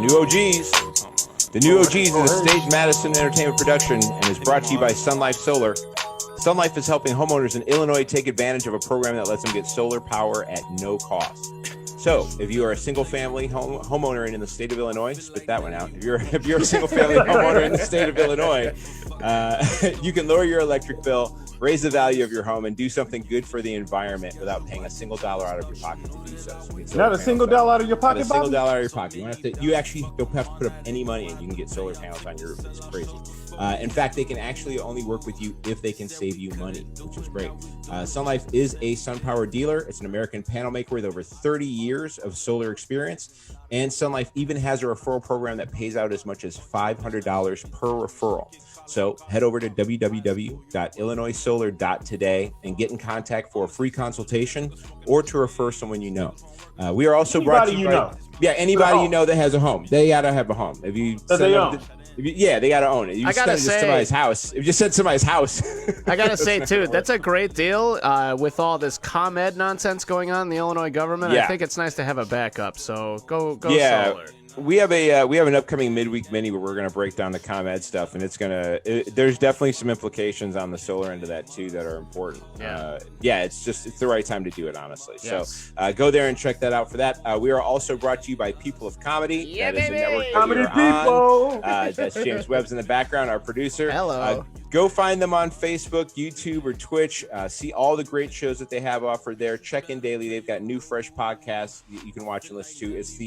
New OGs. The New OGs is a Stage Madison Entertainment production and is brought to you by Sun Life Solar. Sun Life is helping homeowners in Illinois take advantage of a program that lets them get solar power at no cost. So, if you are a single-family homeowner in the state of Illinois, spit that one out. If you're a single-family homeowner in the state of Illinois, you can lower your electric bill, raise the value of your home, and do something good for the environment without paying a single dollar out of your pocket to do so. Not a single dollar out of your pocket, Not a single dollar out of your pocket. You actually don't have to put up any money, and you can get solar panels on your roof. It's crazy. In fact, they can actually only work with you if they can save you money, which is great. Sun Life is a SunPower dealer. It's an American panel maker with over 30 years of solar experience. And Sun Life even has a referral program that pays out as much as $500 per referral. So head over to www.illinoissolar.today and get in contact for a free consultation or to refer someone you know. We are also brought to you by anybody you know that has a home. They gotta have a home. If you they gotta own it. You gotta say somebody's house. If you just said somebody's house, I gotta say too, that's a great deal. With all this ComEd nonsense going on in the Illinois government, I think it's nice to have a backup. So go solar. We have an upcoming midweek mini where we're going to break down the ComEd stuff, and there's definitely some implications on the solar end of that too that are important. It's the right time to do it, honestly. Yes. So go there and check that out for that. We are also brought to you by People of Comedy. Yeah, that baby. is a network Comedy people. That's James Webb's in the background, our producer. Hello. Go find them on Facebook, YouTube, or Twitch. See all the great shows that they have offered there. Check in daily. They've got new, fresh podcasts you can watch and listen to. It's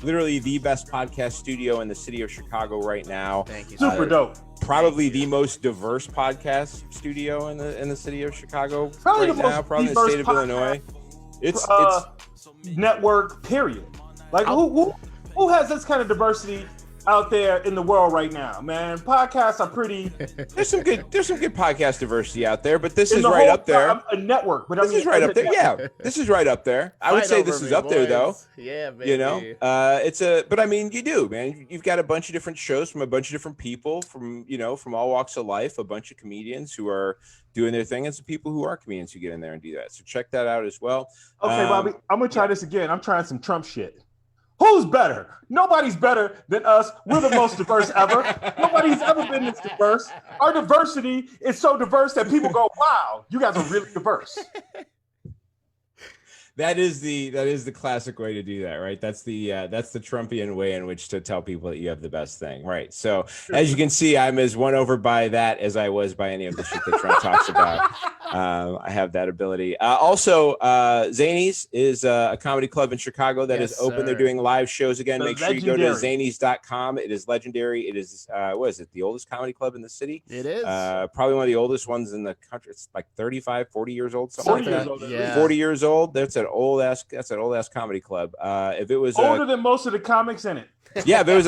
literally the best podcast studio in the city of Chicago right now. Thank you. Super dope. Probably the most diverse podcast studio in the city of Chicago Probably right now. Probably in the state of Illinois. It's network. Period. Like who has this kind of diversity out there in the world right now, man? Podcasts are pretty. There's some good podcast diversity out there, but this is right up there. A network, but this is right up there. Yeah, this is right up there. I would say this is up there, though. Yeah, baby. You know, but I mean, you do, man. You've got a bunch of different shows from a bunch of different people from all walks of life. A bunch of comedians who are doing their thing, and some people who are comedians who get in there and do that. So check that out as well. Okay, Bobby, I'm gonna try this again. I'm trying some Trump shit. Who's better? Nobody's better than us. We're the most diverse ever. Nobody's ever been this diverse. Our diversity is so diverse that people go, wow, you guys are really diverse. That is the classic way to do that, right? That's the Trumpian way in which to tell people that you have the best thing, right? So as you can see, I'm as won over by that as I was by any of the shit that Trump talks about. I have that ability. Also, Zanies is a comedy club in Chicago that is open. Sir. They're doing live shows again. Make sure you go to zanies.com. It is legendary. It is what is it? The oldest comedy club in the city. It is probably one of the oldest ones in the country. It's like 35, 40 years old. Something 40 like years that. old. Yeah. 40 years old. That's an old ass comedy club. If it was older than most of the comics in it. Yeah, if it was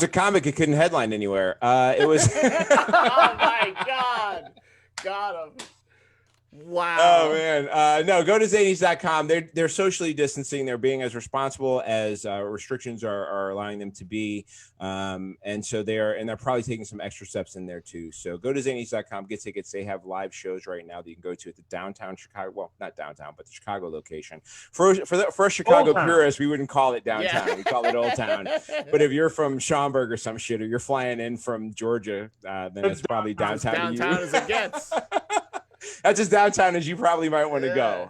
a comic, it couldn't headline anywhere. It was. Oh my God, got him. Wow. Oh man. No, go to zanies.com. They're socially distancing. They're being as responsible as restrictions are allowing them to be. And so they're probably taking some extra steps in there too. So go to zanies.com, get tickets. They have live shows right now that you can go to at the downtown Chicago. Well, not downtown, but the Chicago location. For a Chicago purist, we wouldn't call it downtown. Yeah. We call it Old Town. But if you're from Schaumburg or some shit, or you're flying in from Georgia, then it's probably downtown. Downtown as it gets. That's as downtown as you probably might want to go.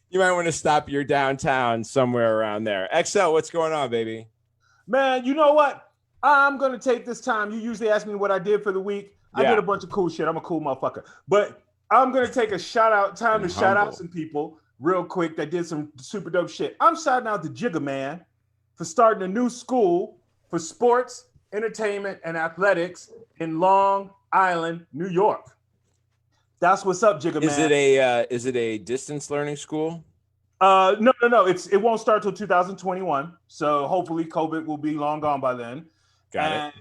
You might want to stop your downtown somewhere around there. XL, what's going on, baby? Man, you know what? I'm going to take this time. You usually ask me what I did for the week. I did a bunch of cool shit. I'm a cool motherfucker. But I'm going to take a shout out some people real quick that did some super dope shit. I'm shouting out to Jigga Man for starting a new school for sports, entertainment, and athletics in Long Island, New York. That's what's up, Jigga Man. Is it a distance learning school? No. It won't start till 2021. So hopefully COVID will be long gone by then. Got it.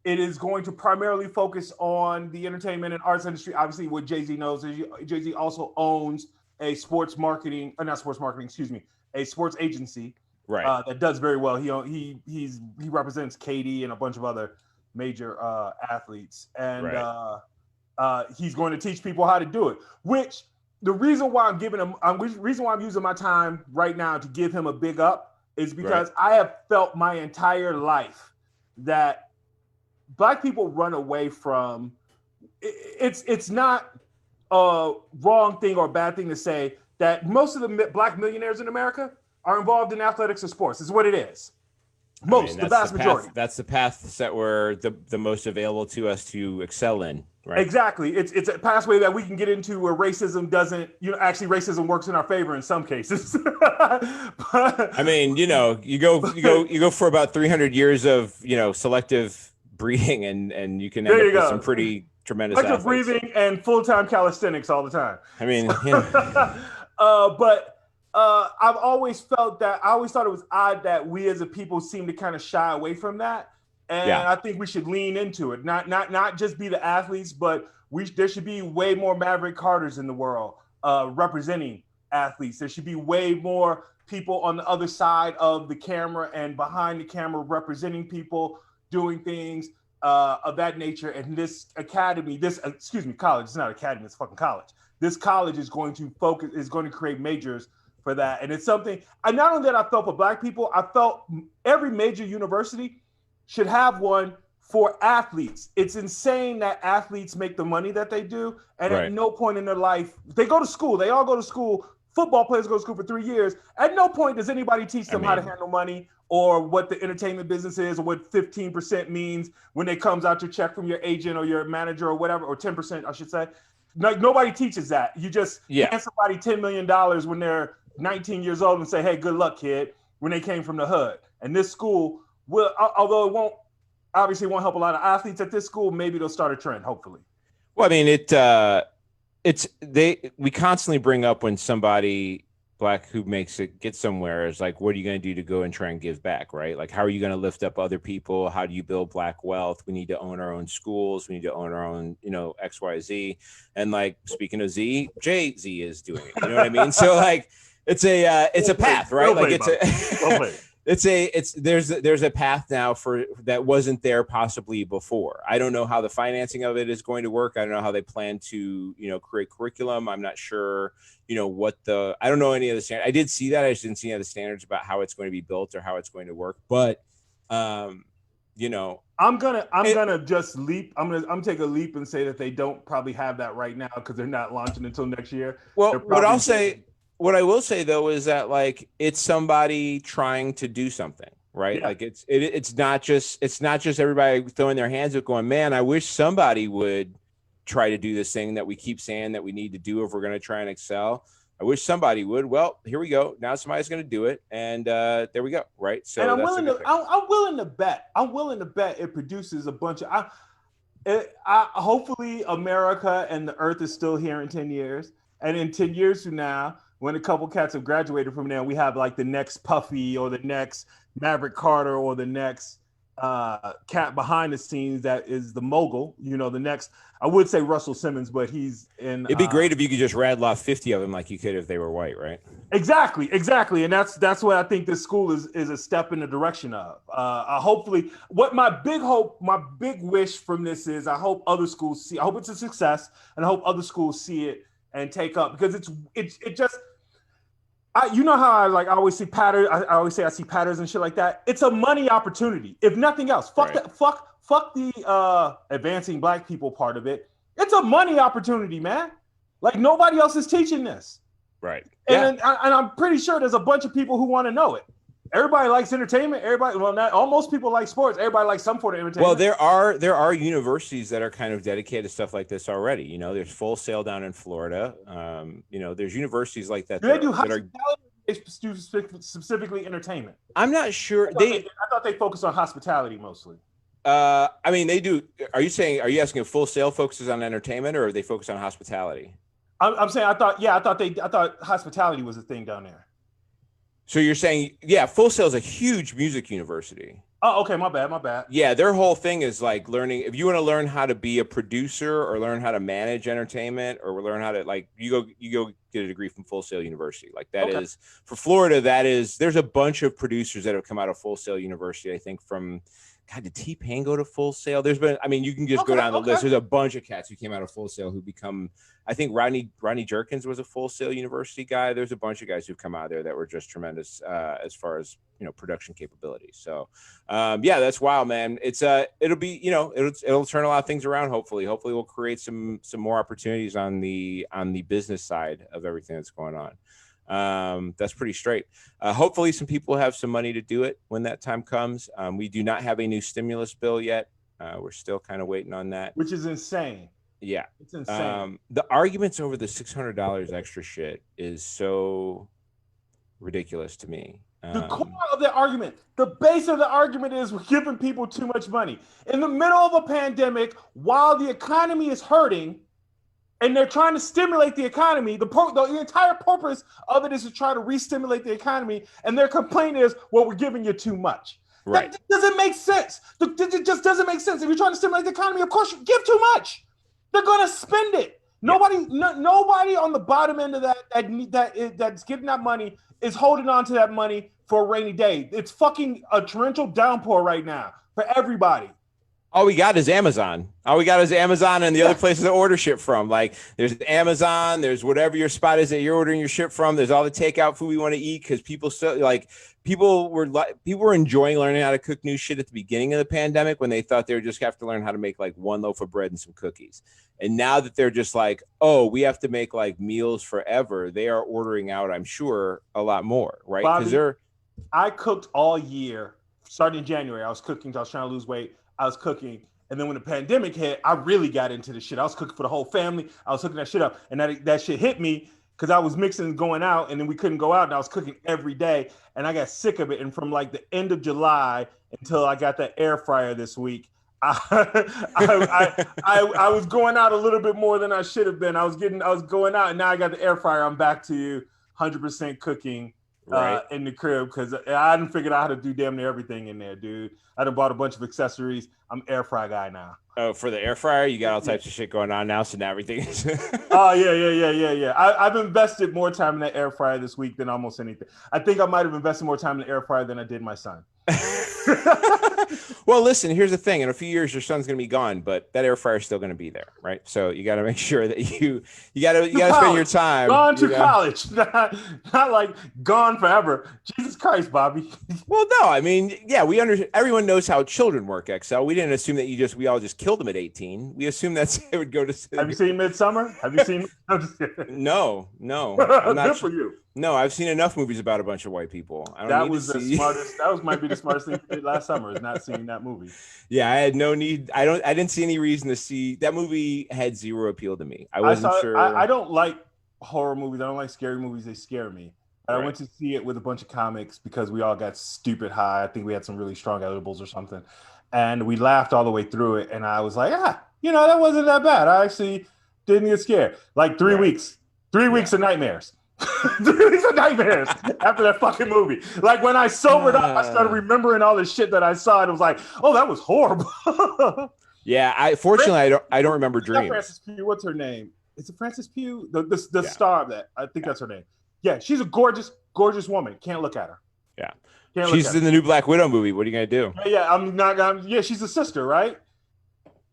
It is going to primarily focus on the entertainment and arts industry. Obviously, what Jay-Z knows is Jay-Z also owns a a sports agency, right? That does very well. He represents KD and a bunch of other major athletes, and he's going to teach people how to do it. Which the reason why I'm using my time right now to give him a big up is because I have felt my entire life that Black people run away from. It's not a wrong thing or a bad thing to say that most of the Black millionaires in America are involved in athletics or sports. Is what it is. The vast majority. That's the paths that were the most available to us to excel in. Right. Exactly. It's a pathway that we can get into where racism doesn't, actually racism works in our favor in some cases. I mean, you go for about 300 years of, selective breeding and you can end up with some pretty tremendous selective breathing and full-time calisthenics all the time. I mean, but I've always felt that I always thought it was odd that we as a people seem to kind of shy away from that. And I think we should lean into it. Not just be the athletes, but there should be way more Maverick Carters in the world representing athletes. There should be way more people on the other side of the camera and behind the camera representing people, doing things of that nature. And this academy, college, it's not academy, it's fucking college. This college is going to create majors for that. And it's something, not only that I felt for Black people, I felt every major university should have one for athletes. It's insane that athletes make the money that they do. And at no point in their life, they all go to school. Football players go to school for 3 years. At no point does anybody teach them how to handle money or what the entertainment business is or what 15% means when it comes out your check from your agent or your manager or whatever, or 10%, I should say. Like, nobody teaches that. You just hand somebody $10 million when they're 19 years old and say, hey, good luck, kid, when they came from the hood. And this school will, although it won't help a lot of athletes at this school, maybe they'll start a trend, hopefully. Well, I mean, we constantly bring up when somebody Black who makes it get somewhere is like, what are you going to do to go and try and give back, right? Like, how are you going to lift up other people? How do you build Black wealth? We need to own our own schools. We need to own our own, X, Y, Z. And like, speaking of Z, Jay-Z is doing it. You know what I mean? So like, it's a path, right? Like there's a path now for that wasn't there possibly before. I don't know how the financing of it is going to work. I don't know how they plan to, create curriculum. I'm not sure, I don't know any of the standards. I did see that. I just didn't see any of the standards about how it's going to be built or how it's going to work. But, I'm gonna just leap. I'm gonna take a leap and say that they don't probably have that right now because they're not launching until next year. Well, what I will say though is that like it's somebody trying to do something, right? Yeah. Like it's not just everybody throwing their hands up going, man, I wish somebody would try to do this thing that we keep saying that we need to do if we're going to try and excel. I wish somebody would. Well, here we go. Now somebody's going to do it, and there we go. Right. So and I'm willing to bet it produces a bunch of. Hopefully, America and the Earth is still here in 10 years, and in 10 years from now, when a couple cats have graduated from there, we have like the next Puffy or the next Maverick Carter or the next cat behind the scenes that is the mogul. The next. I would say Russell Simmons, but he's in. It'd be great if you could just rattle off 50 of them like you could if they were white, right? Exactly, and that's what I think this school is a step in the direction of. Hopefully, what my big wish from this is, I hope other schools see. I hope it's a success, and I hope other schools see it and take up because it just. You know how I always see patterns. I always say I see patterns and shit like that. It's a money opportunity, if nothing else. Fuck that. Fuck the advancing Black people part of it. It's a money opportunity, man. Like nobody else is teaching this. Right. And I'm pretty sure there's a bunch of people who want to know it. Everybody likes entertainment. Most people like sports. Everybody likes some sort of entertainment. Well, there are universities that are kind of dedicated to stuff like this already. There's Full Sail down in Florida. There's universities like that. Do they do hospitality? Specifically entertainment. I'm not sure. I thought they focus on hospitality mostly. I mean, they do. Are you asking if Full Sail focuses on entertainment or they focus on hospitality? I'm saying I thought hospitality was a thing down there. So you're saying, Full Sail is a huge music university. Oh, okay, my bad. Yeah, their whole thing is like learning. If you want to learn how to be a producer or learn how to manage entertainment or learn how to you go get a degree from Full Sail University. Like that is for Florida. There's a bunch of producers that have come out of Full Sail University. I think from God, did T-Pain go to Full Sail? There's been, I mean, you can just go down the list. There's a bunch of cats who came out of Full Sail who become, I think Rodney Jerkins was a Full Sail University guy. There's a bunch of guys who've come out of there that were just tremendous as far as, you know, production capabilities. So yeah, that's wild, man. It's it'll be, you know, it'll turn a lot of things around. Hopefully we'll create some more opportunities on the business side of everything that's going on. That's pretty straight. Hopefully some people have some money to do it when that time comes. We do not have a new stimulus bill yet. We're still kind of waiting on that, which is insane. Yeah, it's insane. The arguments over the $600 extra shit is so ridiculous to me. The core of the argument, the base of the argument is we're giving people too much money in the middle of a pandemic while the economy is hurting. And they're trying to stimulate the economy. The entire purpose of it is to try to re-stimulate the economy. And their complaint is, well, we're giving you too much. Right. That doesn't make sense. It just doesn't make sense. If you're trying to stimulate the economy, of course you give too much. They're going to spend it. Nobody on the bottom end of that's getting that money is holding on to that money for a rainy day. It's fucking a torrential downpour right now for everybody. All we got is Amazon. All we got is Amazon and the other places to order shit from. Like there's Amazon, there's whatever your spot is that you're ordering your shit from. There's all the takeout food we want to eat because people still people were enjoying learning how to cook new shit at the beginning of the pandemic when they thought they would just have to learn how to make like one loaf of bread and some cookies. And now that they're just like, oh, we have to make like meals forever, they are ordering out, I'm sure, a lot more, right? Because I cooked all year, starting in January. I was cooking, I was trying to lose weight. I was cooking. And then when the pandemic hit, I really got into the shit. I was cooking for the whole family. I was hooking that shit up. And that shit hit me because I was mixing and going out, and then we couldn't go out, and I was cooking every day. And I got sick of it. And from like the end of July until I got that air fryer this week, I was going out a little bit more than I should have been. I was going out, and now I got the air fryer. I'm back to 100% cooking. Right. In the crib because I didn't figure out how to do damn near everything in there, dude. I done bought a bunch of accessories. I'm air fry guy now. Oh, for the air fryer, you got all types of shit going on now, so now everything is. Oh yeah. I've invested more time in that air fryer this week than almost anything. I think I might have invested more time in the air fryer than I did my son. Well, listen, here's the thing. In a few years, your son's going to be gone, but that air fryer is still going to be there, right? So you got to make sure that you got to spend your time. Gone to college, not like gone forever. Jesus Christ, Bobby. Well, no, I mean, yeah, we understand. Everyone knows how children work, XL. We didn't assume that we all just killed them at 18. We assumed that it would go to. Have you seen Midsummer? Have you seen? No. Good for you. No, I've seen enough movies about a bunch of white people. That might be the smartest thing you did last summer is not seeing that movie. Yeah, I had no need. I didn't see any reason to see that movie. Had zero appeal to me. I wasn't sure. I don't like horror movies. I don't like scary movies. They scare me. Right. I went to see it with a bunch of comics because we all got stupid high. I think we had some really strong edibles or something. And we laughed all the way through it. And I was like, that wasn't that bad. I actually didn't get scared. Like 3 weeks. 3 weeks of nightmares. 3 weeks of nightmares after that fucking movie. Like when I sobered up, I started remembering all the shit that I saw, and it was like, oh, that was horrible. Yeah, I don't remember Dreams. Frances Pugh, what's her name? Is it Frances Pugh? The star of that. I think that's her name. Yeah, she's a gorgeous woman. Can't look at her. Yeah, she's in the new Black Widow movie. What are you gonna do? Yeah, she's a sister, right?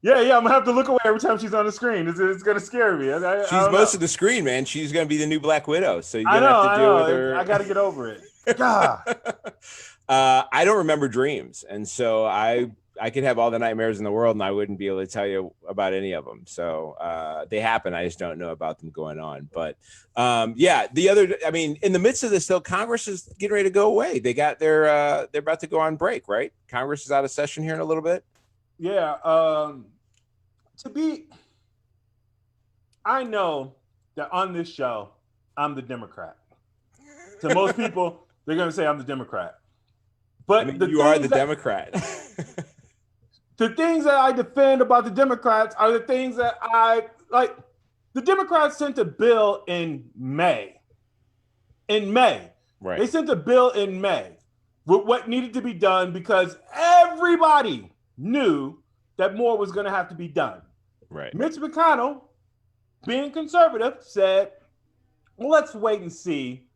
Yeah, I'm gonna have to look away every time she's on the screen. It's gonna scare me. She's most of the screen, man. She's gonna be the new Black Widow, so you're gonna have to deal with her. I gotta get over it. God. I don't remember Dreams, and so I could have all the nightmares in the world, and I wouldn't be able to tell you about any of them. So they happen. I just don't know about them going on. But in the midst of this, though, Congress is getting ready to go away. They're about to go on break, right? Congress is out of session here in a little bit. Yeah. I know that on this show, I'm the Democrat. To most people, they're going to say I'm the Democrat. But you are the Democrat. The things that I defend about the Democrats are the things that I like. The Democrats sent a bill in May. Right. They sent a bill in May with what needed to be done because everybody knew that more was going to have to be done. Right. Mitch McConnell, being conservative, said, well, let's wait and see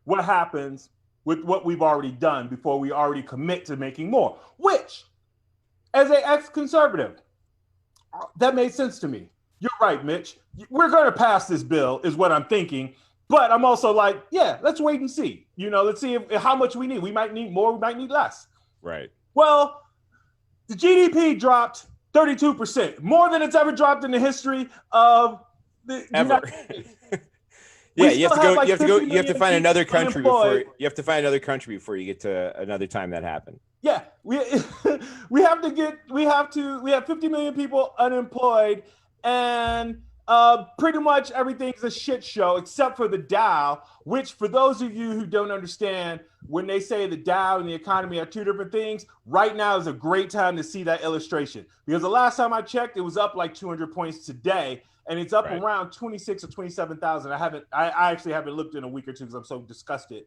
what happens with what we've already done before we already commit to making more, which as an ex-conservative, that made sense to me. You're right, Mitch. We're going to pass this bill, is what I'm thinking. But I'm also like, yeah, let's wait and see. Let's see how much we need. We might need more. We might need less. Right. Well, the GDP dropped 32%, more than it's ever dropped in the history of the United States. Yeah, you have to find another country before you get to another time that happened. Yeah, we have 50 million people unemployed, and pretty much everything's a shit show except for the Dow, which, for those of you who don't understand, when they say the Dow and the economy are two different things, right now is a great time to see that illustration, because the last time I checked, it was up like 200 points today, and it's up around 26 or 27,000. I actually haven't looked in a week or two because I'm so disgusted.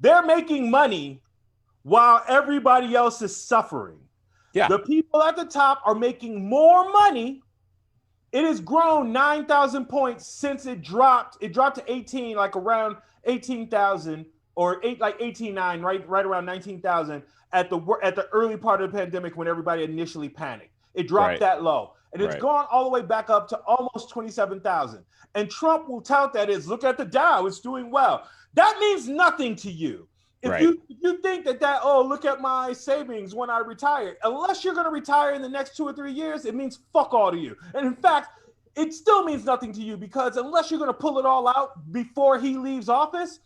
They're making money while everybody else is suffering. Yeah. The people at the top are making more money. It has grown 9,000 points since it dropped. It dropped to 18, like around 18,000 or 18.9, right around 19,000 at the early part of the pandemic when everybody initially panicked. It dropped that low. And it's gone all the way back up to almost 27,000. And Trump will tout that as, look at the Dow, it's doing well. That means nothing to you. If you think that, oh, look at my savings when I retire, unless you're going to retire in the next 2 or 3 years, it means fuck all to you. And in fact, it still means nothing to you, because unless you're going to pull it all out before he leaves office,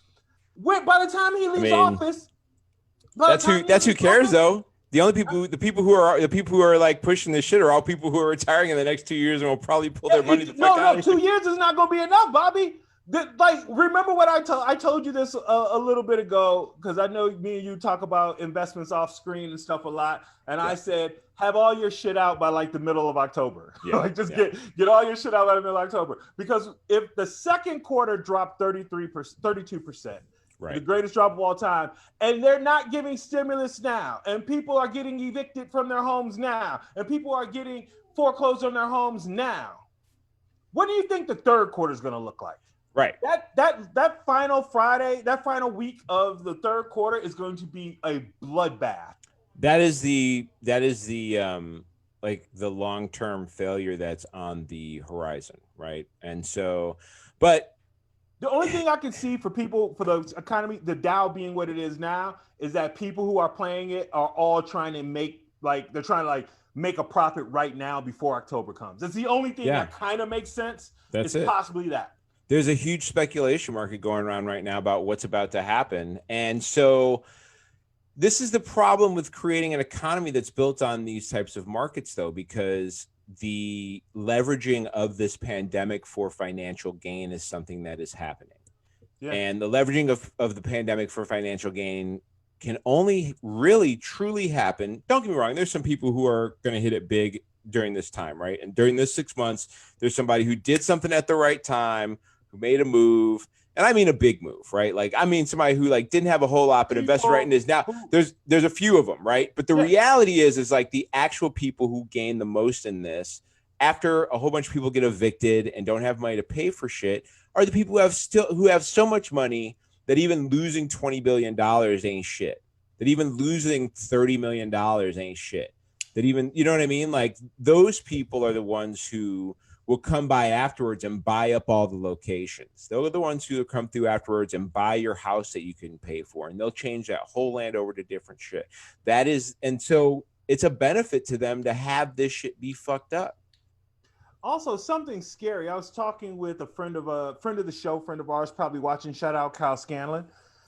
by the time he leaves office, that's who cares though. The people who are like pushing this shit are all people who are retiring in the next 2 years and will probably pull their money the fuck out. No, 2 years is not going to be enough, Bobby. Remember what I told you this a little bit ago, because I know me and you talk about investments off screen and stuff a lot, and I said have all your shit out by like the middle of October. Get all your shit out by the middle of October, because if the second quarter dropped 32%, the greatest drop of all time, and they're not giving stimulus now, and people are getting evicted from their homes now, and people are getting foreclosed on their homes now, what do you think the third quarter is going to look like? Right. That final Friday, that final week of the third quarter is going to be a bloodbath. That is the like the long-term failure that's on the horizon, right? And so, but the only thing I can see for people, for the economy, the Dow being what it is now, is that people who are playing it are all trying to make a profit right now before October comes. That's the only thing that kind of makes sense. Possibly that. There's a huge speculation market going around right now about what's about to happen. And so this is the problem with creating an economy that's built on these types of markets, though, because the leveraging of this pandemic for financial gain is something that is happening. Yeah. And the leveraging of the pandemic for financial gain can only really truly happen. Don't get me wrong. There's some people who are going to hit it big during this time, right? And during this 6 months, there's somebody who did something at the right time, who made a move, and I mean a big move, right? Like, I mean somebody who like didn't have a whole lot but invested right in this. Now there's a few of them, right? But the reality is like the actual people who gain the most in this, after a whole bunch of people get evicted and don't have money to pay for shit, are the people who have so much money that even losing $20 billion ain't shit. That even losing $30 million ain't shit. That even, you know what I mean? Like, those people are the ones who will come by afterwards and buy up all the locations. They're the ones who will come through afterwards and buy your house that you can pay for, and they'll change that whole land over to different shit. And so it's a benefit to them to have this shit be fucked up. Also, something scary. I was talking with a friend of the show, friend of ours, probably watching. Shout out Kyle Scanlon.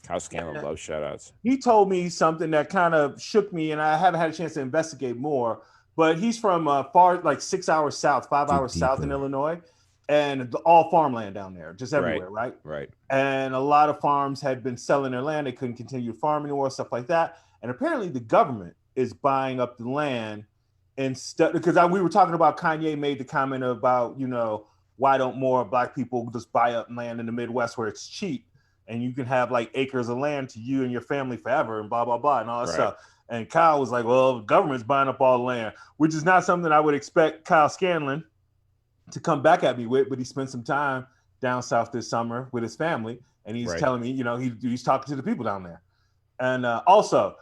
Kyle Scanlon loves shout outs. He told me something that kind of shook me, and I haven't had a chance to investigate more. But he's from far, like 6 hours south, 5 hours south in Illinois, and all farmland down there, just everywhere, right? Right. And a lot of farms had been selling their land; they couldn't continue farming anymore, stuff like that. And apparently, the government is buying up the land instead. Because we were talking about, Kanye made the comment about, why don't more Black people just buy up land in the Midwest where it's cheap and you can have like acres of land to you and your family forever, and blah blah blah, and all that stuff. And Kyle was like, well, the government's buying up all the land, which is not something I would expect Kyle Scanlon to come back at me with, but he spent some time down south this summer with his family, and he's telling me, he's talking to the people down there. And also,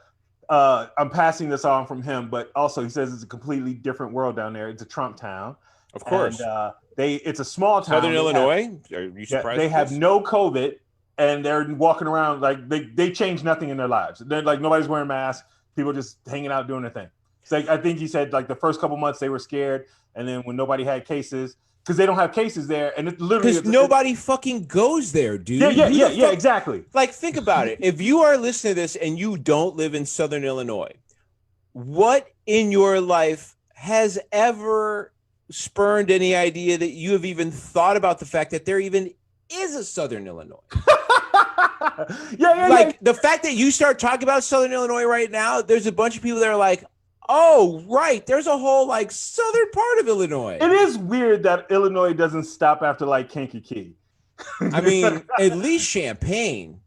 I'm passing this on from him, but also he says it's a completely different world down there. It's a Trump town. Of course. And, it's a small town. Southern Illinois. Are you surprised? They have no COVID, and they're walking around like they change nothing in their lives. They're like nobody's wearing masks. People just hanging out doing their thing. So I think he said like the first couple months they were scared, and then when nobody had cases, because they don't have cases there, and it's literally because nobody fucking goes there, dude. Yeah, exactly. Like, think about it. If you are listening to this and you don't live in Southern Illinois, what in your life has ever spurned any idea that you have even thought about the fact that there even is a Southern Illinois? The fact that you start talking about Southern Illinois right now, there's a bunch of people that are like, oh, right, there's a whole like southern part of Illinois. It is weird that Illinois doesn't stop after like Kankakee. I mean, at least Champaign.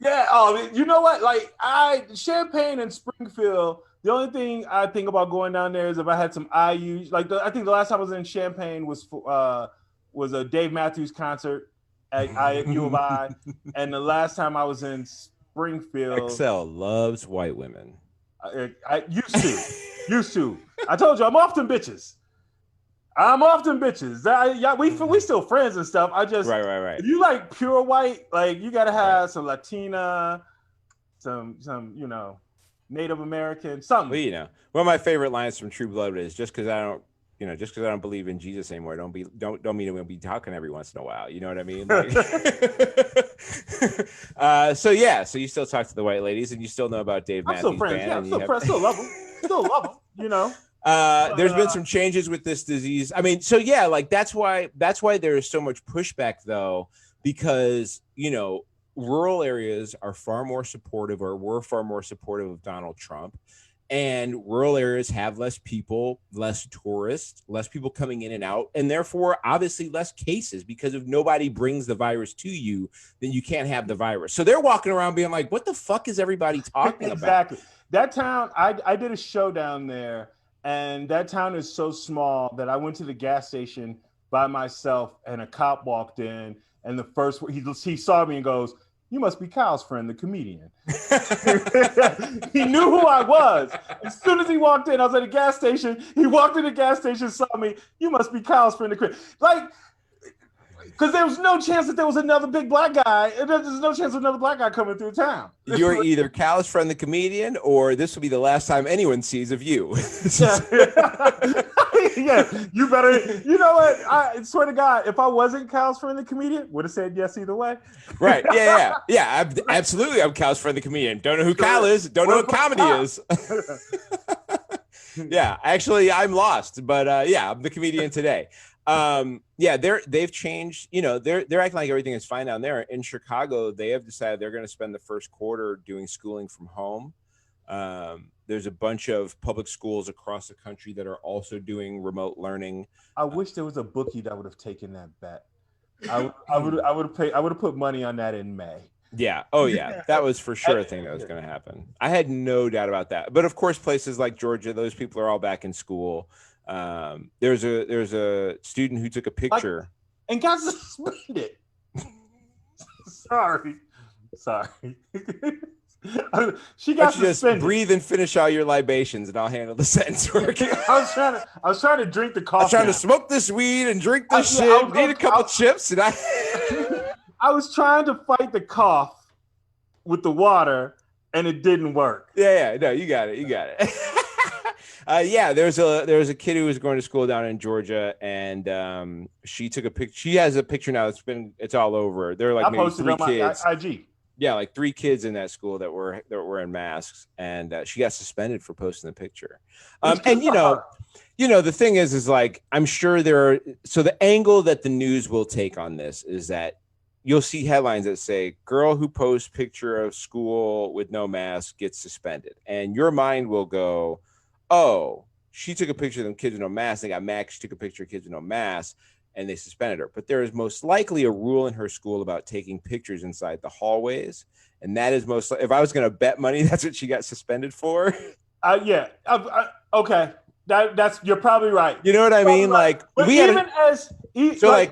Yeah. Oh, you know what? Like Champaign and Springfield. The only thing I think about going down there is if I had some IU. Like I think the last time I was in Champaign was a Dave Matthews concert at U of I, and the last time I was in Springfield. XL loves white women. I used to. I told you I'm often bitches. We still friends and stuff. I just right. If you like pure white, like you gotta have some Latina, some Native American, something. Well, one of my favorite lines from True Blood is just because I don't believe in Jesus anymore, don't mean we'll be talking every once in a while. You know what I mean? Like, so you still talk to the white ladies and you still know about Dave Matthews. Still friends. Yeah, still friends. Still love them. Still love them. You know. There's been some changes with this disease. I mean, so yeah, like that's why there is so much pushback though, because rural areas are far more supportive, or were far more supportive of Donald Trump. And rural areas have less people, less tourists, less people coming in and out, and therefore obviously less cases, because if nobody brings the virus to you, then you can't have the virus. So they're walking around being like, what the fuck is everybody talking about? Exactly. That town, I did a show down there, and that town is so small that I went to the gas station by myself, and a cop walked in, and the first he saw me and goes, "You must be Kyle's friend, the comedian." He knew who I was. As soon as he walked in, I was at a gas station. He walked in the gas station, saw me. "You must be Kyle's friend, the comedian." Like, because there was no chance that there was another big black guy. There's no chance of another black guy coming through town. You're either Kyle's friend, the comedian, or this will be the last time anyone sees of you. Yeah, you better. You know what? I swear to God, if I wasn't Kyle's friend, the comedian, would have said yes either way. Right? Yeah. Absolutely, I'm Kyle's friend, the comedian. Don't know who Kyle is. Don't know what comedy is. Yeah, actually, I'm lost, but I'm the comedian today. They've changed. They're acting like everything is fine down there. In Chicago, they have decided they're going to spend the first quarter doing schooling from home. There's a bunch of public schools across the country that are also doing remote learning. I wish there was a bookie that would have taken that bet. I would have put money on that in May. Yeah. Oh yeah. That was for sure a thing that was going to happen. I had no doubt about that. But of course, places like Georgia, those people are all back in school. There's a student who took a picture and got suspended. Sorry. She got suspended. Just breathe and finish all your libations, and I'll handle the sentence work. I was trying to drink the coffee. I was trying to smoke this weed and drink this shit. Need a couple chips, and I was trying to fight the cough with the water, and it didn't work. Yeah. No, you got it. There was a kid who was going to school down in Georgia, and she took a picture. She has a picture now. It's all over. There are like maybe 3 kids. My IG. Yeah, like 3 kids in that school that were in masks, and she got suspended for posting the picture. And the thing is like, I'm sure the angle that the news will take on this is that you'll see headlines that say girl who posts picture of school with no mask gets suspended, and your mind will go, oh, she took a picture of them kids with no mask. They got mad. She took a picture of kids with no mask, and they suspended her. But there is most likely a rule in her school about taking pictures inside the hallways. And that is if I was going to bet money, that's what she got suspended for. Okay. That's you're probably right. You know what I mean? Like but we even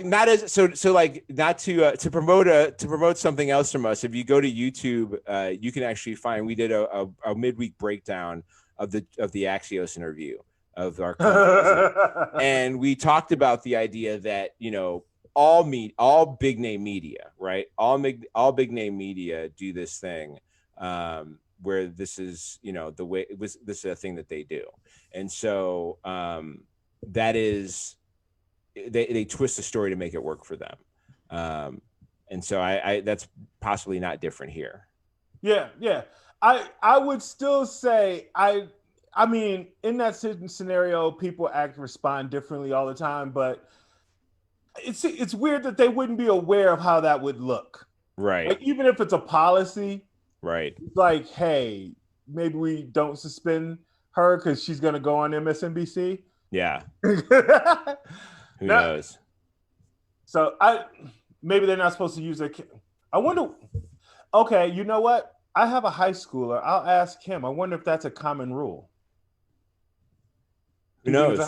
not to promote something else from us. If you go to YouTube, you can actually find we did a midweek breakdown of the Axios interview of our company, and we talked about the idea that all big name media, right? All big name media do this thing. Where this is, the way this is a thing that they do. And so that is, they twist the story to make it work for them. And so I that's possibly not different here. Yeah. I would still say, I mean, in that scenario, people respond differently all the time, but it's weird that they wouldn't be aware of how that would look. Right. Like, even if it's a policy, right. Like, hey, maybe we don't suspend her because she's going to go on MSNBC. Yeah. Who knows? So maybe they're not supposed to use their kid. I wonder. Okay, you know what? I have a high schooler. I'll ask him. I wonder if that's a common rule. Who knows?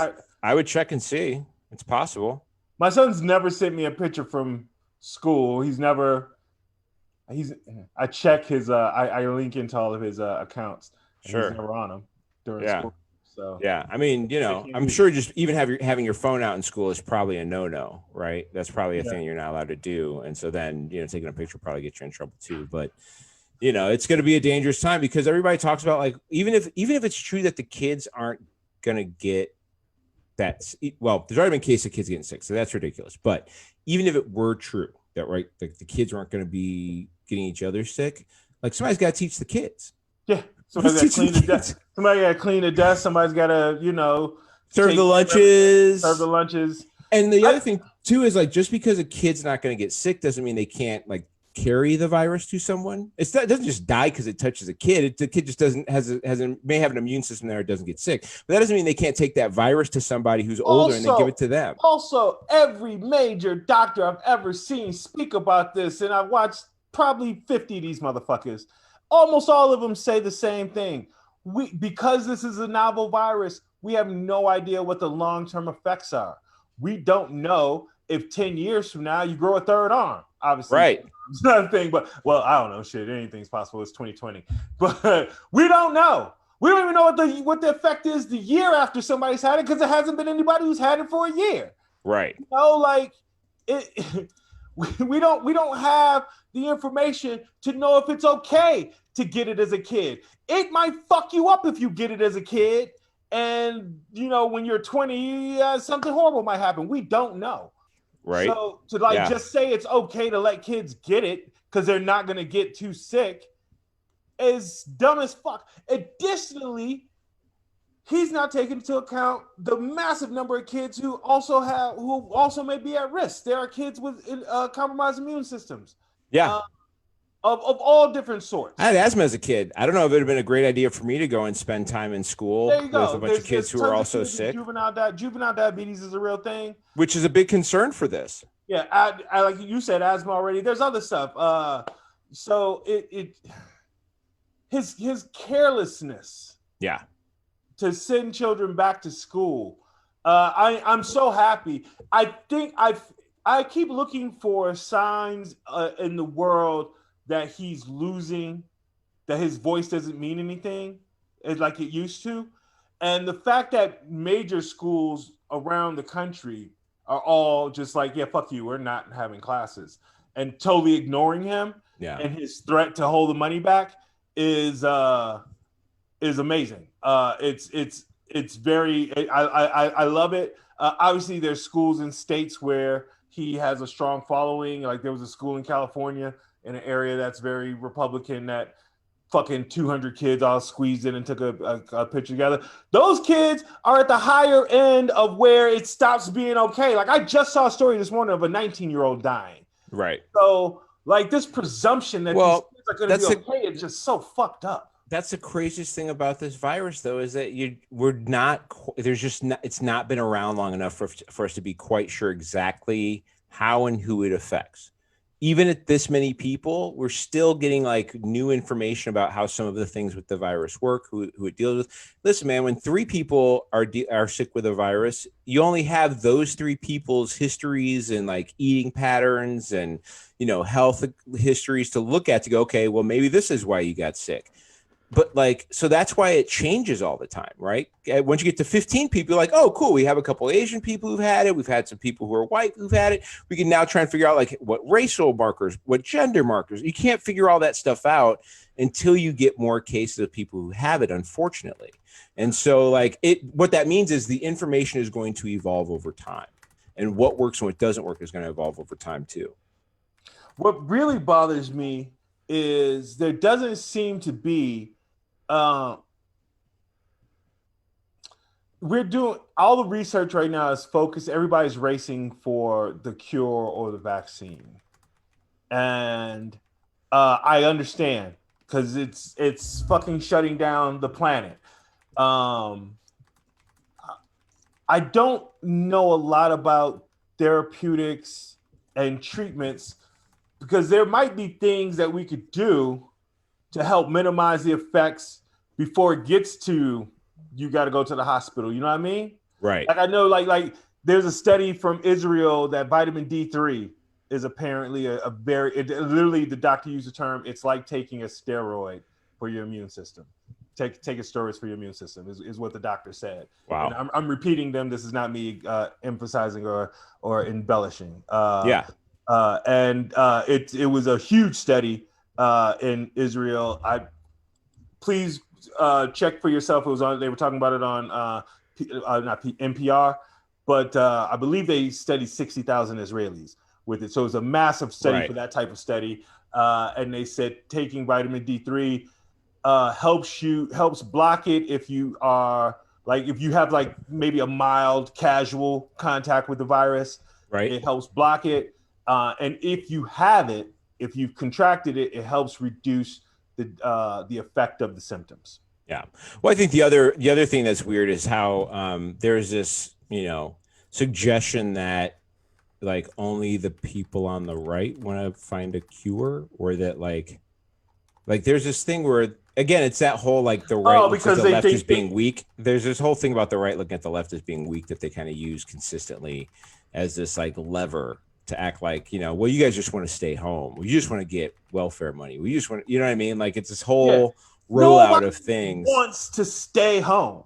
I would check and see. It's possible. My son's never sent me a picture from school. I check his I link into all of his accounts. Sure. He's never on them during school. So yeah, I mean, I'm sure just even having your phone out in school is probably a no-no, right? That's probably a thing you're not allowed to do. And so then, taking a picture probably get you in trouble too. But it's going to be a dangerous time because everybody talks about, like, even if it's true that the kids aren't going to get that. Well, there's already been cases of kids getting sick, so that's ridiculous. But even if it were true that, right, the kids aren't going to be getting each other sick, like, somebody's got to teach the kids. Yeah. Somebody's got to clean the desk. Somebody got to clean the desk. Somebody's got to, serve the lunches. And the other thing too is, like, just because a kid's not going to get sick doesn't mean they can't, like, carry the virus to someone. It doesn't just die because it touches a kid. The kid just may have an immune system there, it doesn't get sick. But that doesn't mean they can't take that virus to somebody who's older and then give it to them. Also, every major doctor I've ever seen speak about this, and I've watched probably 50 of these motherfuckers. Almost all of them say the same thing. Because this is a novel virus, we have no idea what the long-term effects are. We don't know if 10 years from now you grow a third arm. Obviously, right. It's not a thing, but, well, I don't know. Shit, anything's possible. It's 2020. But we don't know. We don't even know what the effect is the year after somebody's had it, because there hasn't been anybody who's had it for a year. Right. Like, we don't have the information to know if it's okay to get it as a kid. It might fuck you up if you get it as a kid, and when you're 20, something horrible might happen. We don't know. Right. So to just say it's okay to let kids get it because they're not going to get too sick is dumb as fuck. Additionally, he's not taking into account the massive number of kids who also may be at risk. There are kids with compromised immune systems. Yeah. Of all different sorts. I had asthma as a kid. I don't know if it would have been a great idea for me to go and spend time in school with a bunch of kids who are also sick. Juvenile diabetes is a real thing, which is a big concern for this. Yeah, I like you said, asthma already. There's other stuff. So his carelessness. Yeah. To send children back to school. I'm so happy. I think I keep looking for signs in the world that he's losing, that his voice doesn't mean anything like it used to. And the fact that major schools around the country are all just like, yeah, fuck you, we're not having classes, and totally ignoring him, and his threat to hold the money back is amazing. It's very, I love it. Obviously, there's schools in states where he has a strong following. Like, there was a school in California in an area that's very Republican that fucking 200 kids all squeezed in and took a picture together. Those kids are at the higher end of where it stops being okay. Like, I just saw a story this morning of a 19-year-old dying. Right. So, like, this presumption that these kids are going to be okay is just so fucked up. That's the craziest thing about this virus, though, is that it's not been around long enough for us to be quite sure exactly how and who it affects. even at this many people, we're still getting like new information about how some of the things with the virus work, who it deals with. Listen, man, when 3 people are sick with a virus, you only have those 3 people's histories and like eating patterns and, health histories to look at to go, okay, well, maybe this is why you got sick. But like, so that's why it changes all the time, right? Once you get to 15 people, you're like, oh, cool. We have a couple Asian people who've had it. We've had some people who are white who've had it. We can now try and figure out like what racial markers, what gender markers. You can't figure all that stuff out until you get more cases of people who have it, unfortunately. And so like what that means is the information is going to evolve over time, and what works and what doesn't work is going to evolve over time too. What really bothers me is there doesn't seem to be we're doing all the research right now is focused. Everybody's racing for the cure or the vaccine, and I understand because it's fucking shutting down the planet. I don't know a lot about therapeutics and treatments because there might be things that we could do to help minimize the effects before it gets to you got to go to the hospital. You know what I mean? Right. Like I know, like there's a study from Israel that vitamin D3 is apparently a very literally the doctor used the term. It's like taking a steroid for your immune system. Take a steroids for your immune system is what the doctor said. Wow. And I'm repeating them. This is not me emphasizing or embellishing. Yeah. It was a huge study in Israel. Please check for yourself. It was on. They were talking about it on not NPR, but I believe they studied 60,000 Israelis with it. So it was a massive study for that type of study. And they said taking vitamin D3 helps block it if you are if you have like maybe a mild casual contact with the virus. Right. It helps block it. And if you have it, if you've contracted it, it helps reduce the effect of the symptoms. Yeah. Well, I think the other thing that's weird is how there's this, suggestion that like only the people on the right want to find a cure, or that like there's this thing where, again, it's that whole like the right looks at the left as being weak. There's this whole thing about the right looking at the left as being weak that they kind of use consistently as this like lever to act like, well, you guys just want to stay home. Well, you just want to get welfare money. We just want, you know what I mean? Like it's this whole rollout of things. Wants to stay home.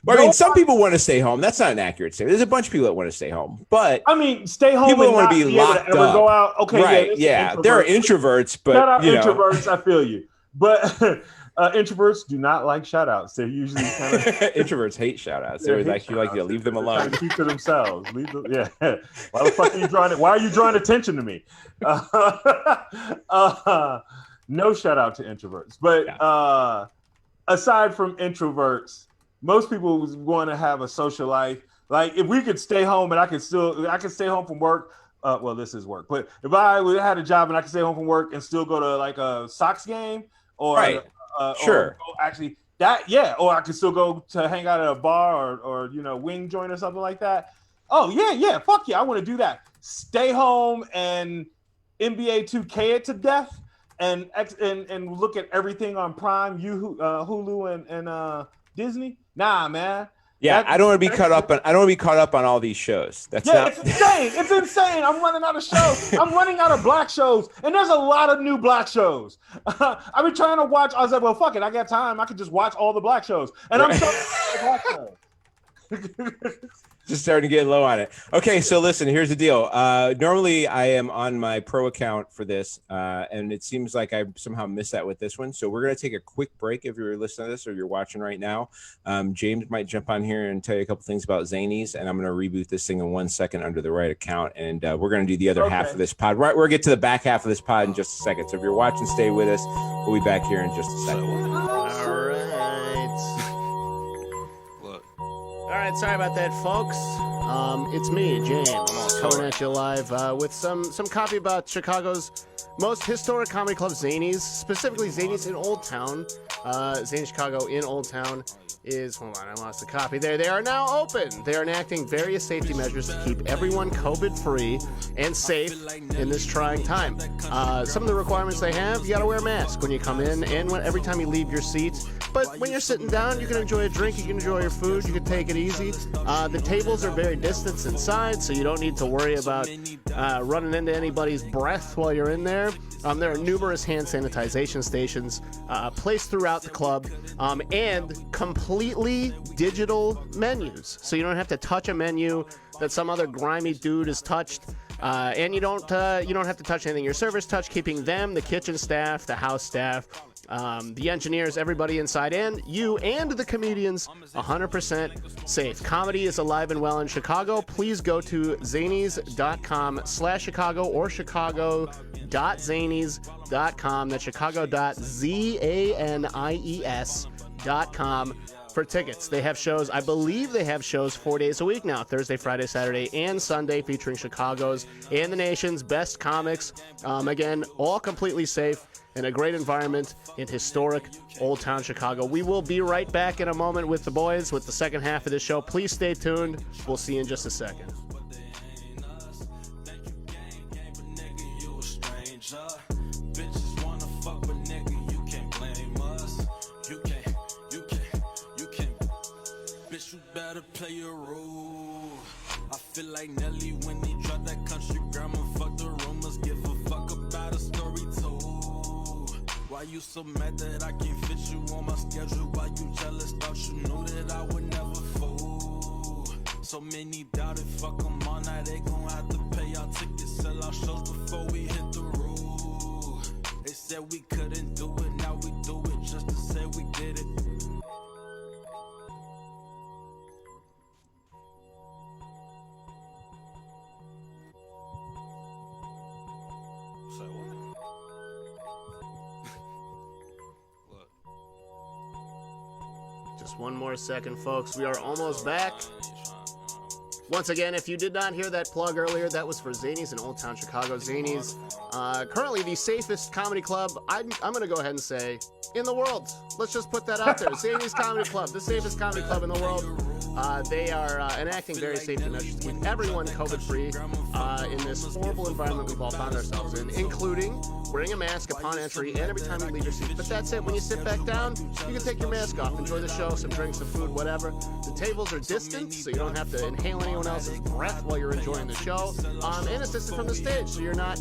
Well, I mean, some people want to stay home. That's not an accurate statement. There's a bunch of people that want to stay home, but I mean, stay home. People and want not to be locked able to ever up. go out. Okay, right? Yeah, there are introverts, but shout out introverts. I feel you, but introverts do not like shout outs. They're usually kind of introverts hate shout outs. They would actually like to leave them alone. Keep to themselves. Why the fuck are you drawing it? Why are you drawing attention to me? No shout out to introverts, but aside from introverts, most people want to have a social life. Like if we could stay home and I could stay home from work. Well, this is work, but if I had a job and I could stay home from work and still go to like a Sox game or sure, or or I could still go to hang out at a bar or wing joint or something like that. Oh yeah, fuck yeah, I want to do that. Stay home and NBA 2K it to death and look at everything on Prime, Hulu and Disney. Nah, man. Yeah, I don't want to be caught up on. I don't want to be caught up on all these shows. It's insane. It's insane. I'm running out of shows. I'm running out of black shows, and there's a lot of new black shows. I've been trying to watch. I was like, well, fuck it. I got time. I could just watch all the black shows, and I'm starting to black shows. Just starting to get low on it. Okay, so listen, here's the deal. Normally I am on my pro account for this, and it seems like I somehow missed that with this one. So we're going to take a quick break if you're listening to this or you're watching right now. James might jump on here and tell you a couple things about Zanies, and I'm going to reboot this thing in 1 second under the right account, and we're going to do the other half of this pod. Right, we're going to get to the back half of this pod in just a second. So if you're watching, stay with us. We'll be back here in just a second. All right, sorry about that, folks. It's me, James. coming at you live with some copy about Chicago's most historic comedy club, Zanies, specifically Zanies in Old Town. Zanies Chicago in Old Town is, hold on, I lost the copy there. They are now open. They are enacting various safety measures to keep everyone COVID-free and safe in this trying time. Some of the requirements they have, you got to wear a mask when you come in and every time you leave your seat. But when you're sitting down, you can enjoy a drink, you can enjoy your food, you can take it easy. The tables are very distanced inside, so you don't need to worry about running into anybody's breath while you're in there. There are numerous hand sanitization stations placed throughout the club, and completely digital menus, so you don't have to touch a menu that some other grimy dude has touched, and you don't have to touch anything your servers touch, keeping them, the kitchen staff, the house staff, the engineers, everybody inside, and you and the comedians 100% safe. Comedy is alive and well in Chicago. Please go to zanies.com/Chicago or chicago.zanies.com. That's chicago.zanies.com for tickets. They have shows, I believe they have shows 4 days a week now, Thursday, Friday, Saturday, and Sunday, featuring Chicago's and the nation's best comics. Again, all completely safe in a great environment in historic Old Town Chicago. We will be right back in a moment with the boys with the second half of this show. Please stay tuned. We'll see you in just a second. Better play your role. I feel like Nelly when he dropped that country grammar. Fuck the rumors, give a fuck about a story told. Why you so mad that I can't fit you on my schedule? Why you jealous? Thought you knew that I would never fold. So many doubted, fuck them all. Now they gon' have to pay our tickets, sell our shows before we hit the road. They said we couldn't do it, now we do it just to say we did it. Just one more second, folks. We are almost back. Once again, if you did not hear that plug earlier, that was for Zanies in Old Town Chicago. Zanies, currently the safest comedy club, I'm going to go ahead and say, in the world. Let's just put that out there. Zanies Comedy Club, the safest comedy club in the world. They are enacting various safety measures to keep everyone COVID-free in this horrible environment we've all found ourselves in, including wearing a mask upon entry and every time you leave your seat. But that's it. When you sit back down, you can take your mask off, enjoy the show, some drinks, some food, whatever. The tables are distant, so you don't have to inhale anyone else's breath while you're enjoying the show. And it's distant from the stage, so you're not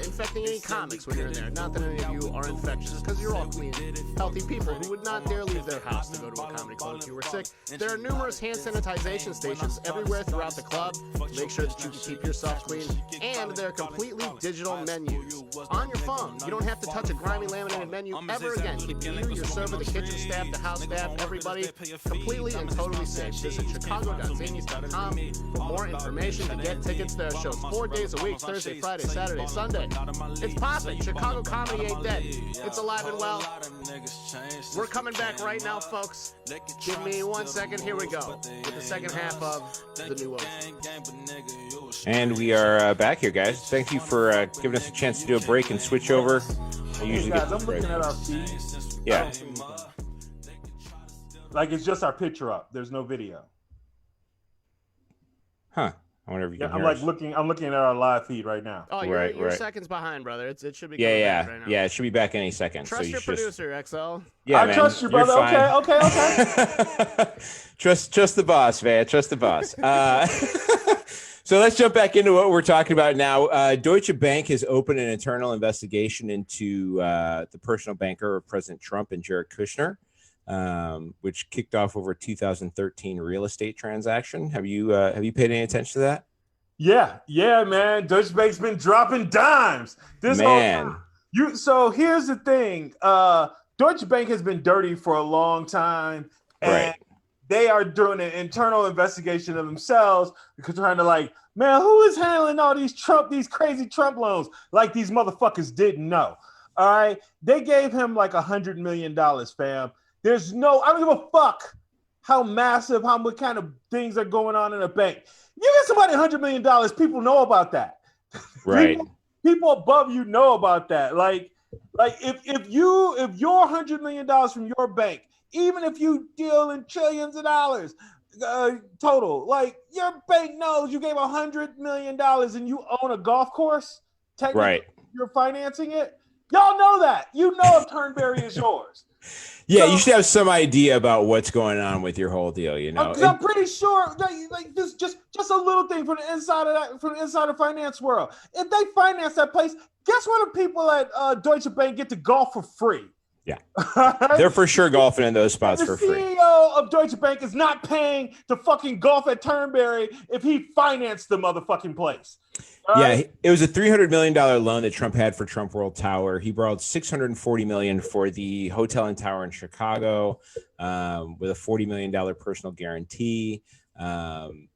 infecting any comics when you're in there. Not that any of you are infectious, because you're all clean, healthy people who would not dare leave their house to go to a comedy club if you were sick. There are numerous hand sanitization stations everywhere throughout the club to make sure that you can keep yourself clean, and they're completely digital menus on your phone. You don't have to touch a grimy laminated menu ever again. Keeping you, your server, the kitchen staff, the house staff, everybody completely and totally safe. Visit chicago.zanies.com for more information to get tickets. There are shows 4 days a week, Thursday, Friday, Saturday, Sunday. It's popping. Chicago comedy ain't dead. It's alive and well. We're coming back right now, folks. Give me 1 second. Here we go with the second half of the new one. And we are back here, guys. Thank you for giving us a chance to do a break and switch over. Hey guys, I'm looking at our feed. Yeah. Like it's just our picture up. There's no video. Huh. I wonder if you can hear us. I'm looking at our live feed right now. Oh, you're seconds behind, brother. It should be yeah. right now. Yeah, it should be back any second. Trust your producer, XL. Yeah, I trust you, brother. Okay. Trust the boss, man. Trust the boss. So let's jump back into what we're talking about now. Deutsche Bank has opened an internal investigation into the personal banker of President Trump and Jared Kushner, which kicked off over a 2013 real estate transaction. Have you paid any attention to that? Yeah, man. Deutsche Bank's been dropping dimes this whole time. So here's the thing. Deutsche Bank has been dirty for a long time, and they are doing an internal investigation of themselves because trying to man, who is handling all these crazy Trump loans? Like these motherfuckers didn't know. All right. They gave him like $100 million, fam. I don't give a fuck how massive, what kind of things are going on in a bank. You get somebody $100 million, people know about that. Right. People above you know about that. Like if your $100 million from your bank, even if you deal in trillions of dollars total, like your bank knows you gave $100 million and you own a golf course. Technically, right. You're financing it. Y'all know that. You know if Turnberry is yours. Yeah, so, you should have some idea about what's going on with your whole deal, you know. Because I'm pretty sure, like this, just a little thing from the inside of finance world. If they finance that place, guess what? The people at Deutsche Bank get to golf for free. Yeah, they're for sure golfing in those spots for free. The CEO of Deutsche Bank is not paying to fucking golf at Turnberry if he financed the motherfucking place. Yeah, it was a $300 million loan that Trump had for Trump World Tower. He borrowed $640 million for the hotel and tower in Chicago, with a $40 million personal guarantee.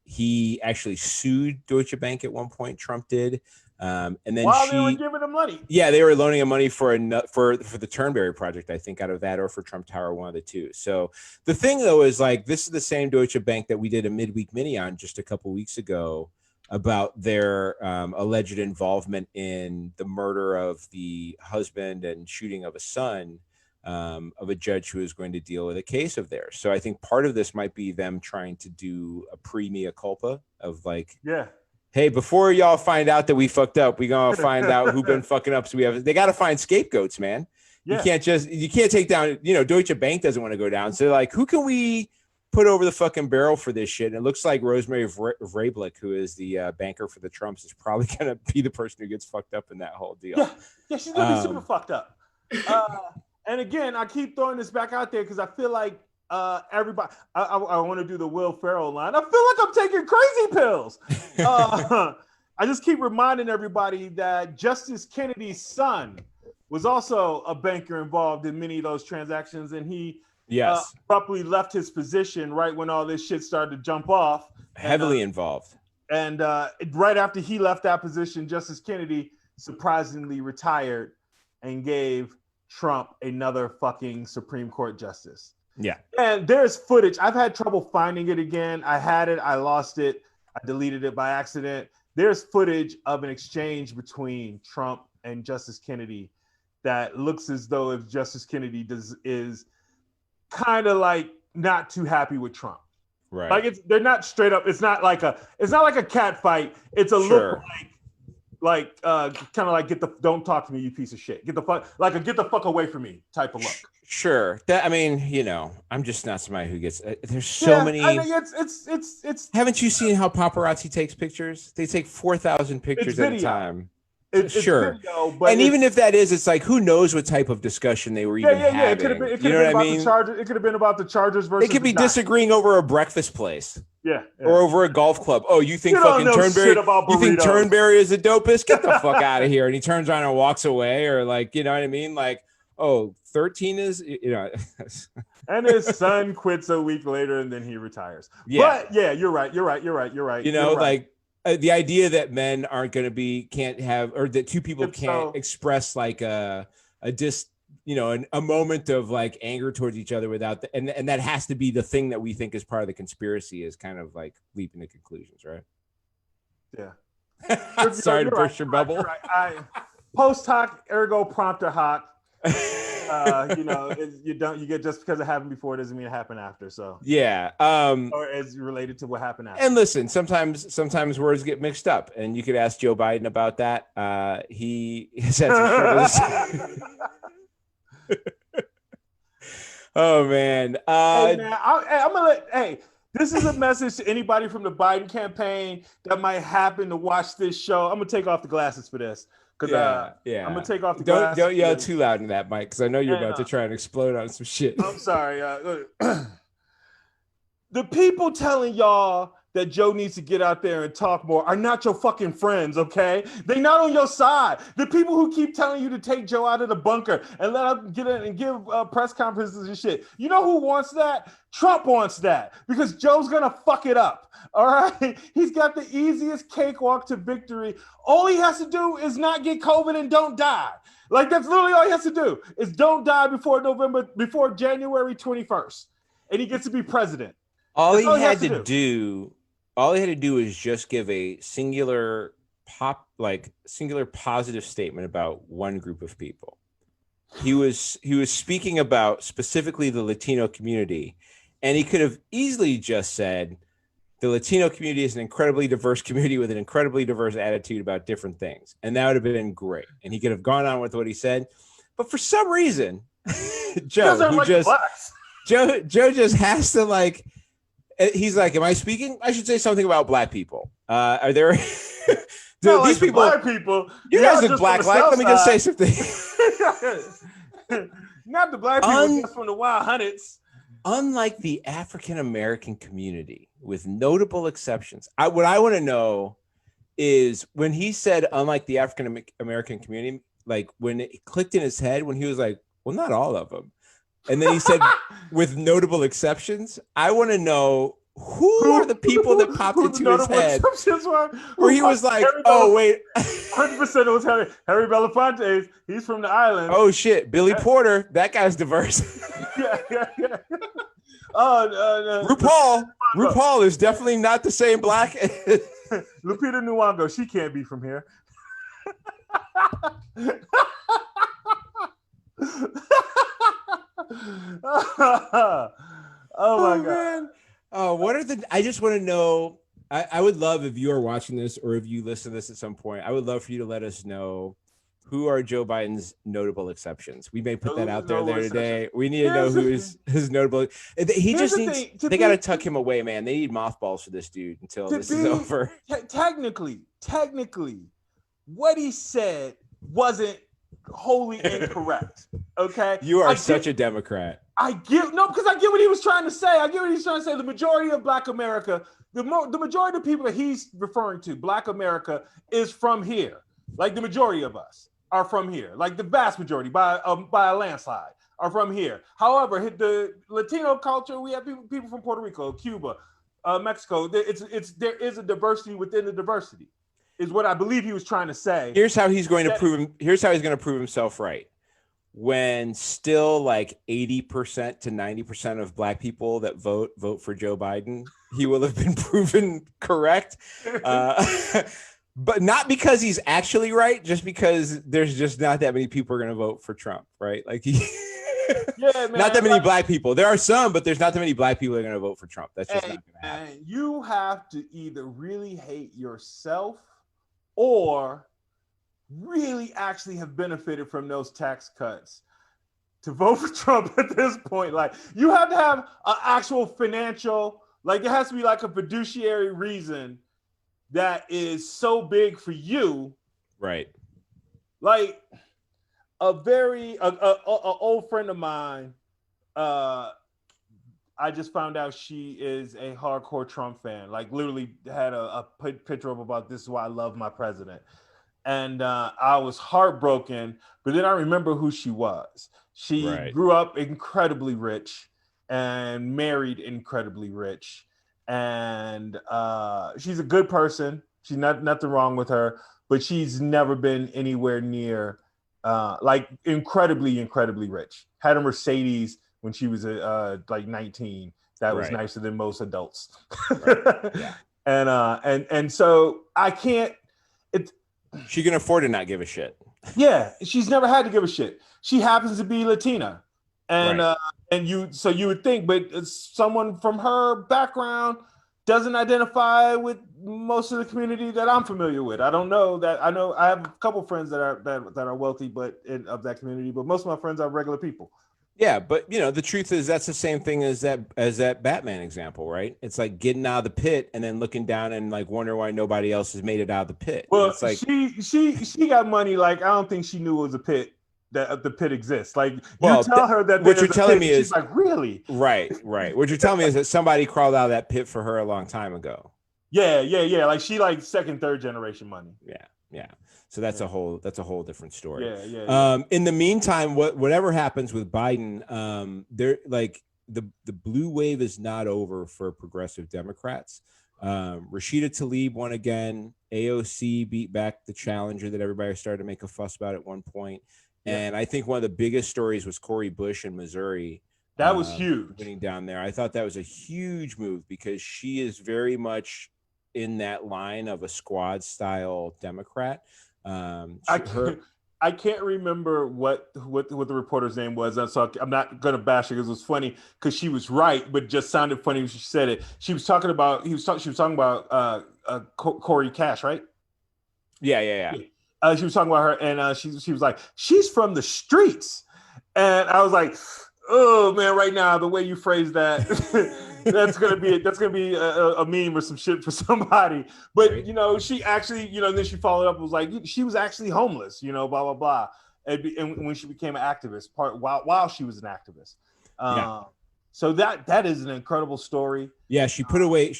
He actually sued Deutsche Bank at one point. Trump did, and then they were giving him money. Yeah, they were loaning him money for the Turnberry project, I think, out of that, or for Trump Tower, one of the two. So the thing though is, like, this is the same Deutsche Bank that we did a midweek mini on just a couple weeks ago, about their alleged involvement in the murder of the husband and shooting of a son of a judge who is going to deal with a case of theirs. So I think part of this might be them trying to do a pre-mea culpa of, like, hey, before y'all find out that we fucked up, we gonna find out who been fucking up. So they got to find scapegoats, man. Yeah. You can't take down, Deutsche Bank doesn't want to go down. So, like, who can we put over the fucking barrel for this shit? And it looks like Rosemary Vrablik, who is the banker for the Trumps, is probably going to be the person who gets fucked up in that whole deal. Yeah, she's going to be super fucked up. And again, I keep throwing this back out there because I feel like everybody, I want to do the Will Ferrell line. I feel like I'm taking crazy pills. I just keep reminding everybody that Justice Kennedy's son was also a banker involved in many of those transactions, and he abruptly left his position right when all this shit started to jump off. Heavily involved. And right after he left that position, Justice Kennedy surprisingly retired and gave Trump another fucking Supreme Court justice. Yeah. And there's footage. I've had trouble finding it again. I had it. I lost it. I deleted it by accident. There's footage of an exchange between Trump and Justice Kennedy that looks as though if Justice Kennedy is kind of like not too happy with Trump, right? Like they're not straight up. It's not like a cat fight. It's a look like kind of like don't talk to me, you piece of shit. Get the fuck away from me type of look. Sure. That, I mean, I'm just not somebody who gets. There's so many. I mean, it's. Haven't you seen how paparazzi takes pictures? They take 4,000 pictures at a time. It's sure. Video, but even if that is, it's like, who knows what type of discussion they were even having. It could have been. It could have been about the Chargers. It could have been about the Chargers versus. They could be disagreeing over a breakfast place. Yeah. Or over a golf club. Oh, you think fucking Turnberry? You think Turnberry is the dopest? Get the fuck out of here! And he turns around and walks away, or like, you know what I mean? Like, 13 is, And his son quits a week later, and then he retires. Yeah. But yeah, you're right. The idea that men can't have, or that two people can't express like a moment of like anger towards each other without and that has to be the thing that we think is part of the conspiracy, is kind of like leaping to conclusions, right? Yeah. Sorry to burst your bubble. Right. Post hoc ergo propter hoc. You get just because it happened before doesn't mean it happened after. So yeah, or as related to what happened after. And listen, sometimes words get mixed up, and you could ask Joe Biden about that. He has had some struggles. Oh man. I'm gonna this is a message to anybody from the Biden campaign that might happen to watch this show. I'm gonna take off the glasses for this. I'm gonna take off the glasses. Don't yell too loud in that mic, because I know you're about to try and explode on some shit. I'm sorry. The people telling y'all that Joe needs to get out there and talk more are not your fucking friends, okay? They not on your side. The people who keep telling you to take Joe out of the bunker and let him get in and give press conferences and shit. You know who wants that? Trump wants that, because Joe's gonna fuck it up. All right, he's got the easiest cakewalk to victory. All he has to do is not get COVID and don't die. Like, that's literally all he has to do, is don't die before January 21st, and he gets to be president. All he had to do all he had to do is just give a singular positive statement about one group of people. He was speaking about specifically the Latino community, and he could have easily just said the Latino community is an incredibly diverse community with an incredibly diverse attitude about different things, and that would have been great. And he could have gone on with what he said, but for some reason, Joe just has to like. He's like, am I speaking? I should say something about black people. Are there these people? Black people. You guys look black. Let me just say something. Not the black people, just from the Wild Hunnets. Unlike the African American community, with notable exceptions, what I want to know is when he said, unlike the African American community, like when it clicked in his head, when he was like, well, not all of them. And then he said, with notable exceptions, I want to know who are the people that popped into his head where he was like, oh, wait. 100% it was Harry Belafonte. He's from the island. Oh, shit. Billy Porter. That guy's diverse. Yeah. RuPaul is definitely not the same black. Lupita Nyong'o. She can't be from here. Oh my God. Man. Oh, what are the, I just want to know, I would love if you are watching this or if you listen to this at some point, I would love for you to let us know who are Joe Biden's notable exceptions. We may put that out there today. We need to know who is his notable. He just needs, they got to tuck him away, man. They need mothballs for this dude until this is over. Technically, what he said wasn't wholly incorrect. Okay. You are such a Democrat. Because I get what he was trying to say. The majority of Black America, the majority of the people that he's referring to, Black America, is from here. Like the majority of us are from here. Like the vast majority, by a landslide, are from here. However, the Latino culture, we have people from Puerto Rico, Cuba, Mexico. There is a diversity within the diversity, is what I believe he was trying to say. Here's how he's going to prove himself right. When still like 80% to 90% of Black people that vote for Joe Biden, he will have been proven correct. But not because he's actually right, just because there's just not that many people are going to vote for Trump, right? Like man, not that many Black people. There are some, but there's not that many Black people that are going to vote for Trump. That's just not going to happen. You have to either really hate yourself or really actually have benefited from those tax cuts to vote for Trump at this point. Like, you have to have an actual financial, like there has to be like a fiduciary reason that is so big for you. Right. Like a old friend of mine, I just found out she is a hardcore Trump fan. Like literally had a picture up about, this is why I love my president. And I was heartbroken, but then I remember who she was. She grew up incredibly rich and married incredibly rich. And she's a good person. She's nothing wrong with her, but she's never been anywhere near like incredibly rich. Had a Mercedes when she was like 19. That was nicer than most adults. Yeah. And so I can't. She can afford to not give a shit. Yeah, she's never had to give a shit. She happens to be Latina, and you would think, but someone from her background doesn't identify with most of the community that I'm familiar with. I don't know that. I know I have a couple friends that are wealthy, but of that community. But most of my friends are regular people. Yeah, but the truth is that's the same thing as that Batman example, right? It's like getting out of the pit and then looking down and like wonder why nobody else has made it out of the pit. Well, it's like she got money. Like I don't think she knew it was a pit, that the pit exists. Like you tell her that what you're telling me is she's like, really? Right. What you're telling me is that somebody crawled out of that pit for her a long time ago. Yeah. Like she like second, third generation money. Yeah. So that's a whole different story. Yeah. In the meantime, whatever happens with Biden, they're like the blue wave is not over for progressive Democrats. Rashida Tlaib won again. AOC beat back the challenger that everybody started to make a fuss about at one point. And I think one of the biggest stories was Cori Bush in Missouri. That was huge. Winning down there. I thought that was a huge move because she is very much in that line of a squad style Democrat. I can't remember what the reporter's name was, so I'm not gonna bash her because it was funny because she was right, but just sounded funny when she said it. She was talking about she was talking about Corey Cash, right? Yeah. She was talking about her, and she was like, she's from the streets, and I was like, oh man, right now the way you phrase that, that's gonna be a meme or some shit for somebody. But right. you know, she actually, you know, and then she followed up and was like, she was actually homeless, you know, blah blah blah, and when she became an activist, while she was an activist. So that is an incredible story. Yeah, she put away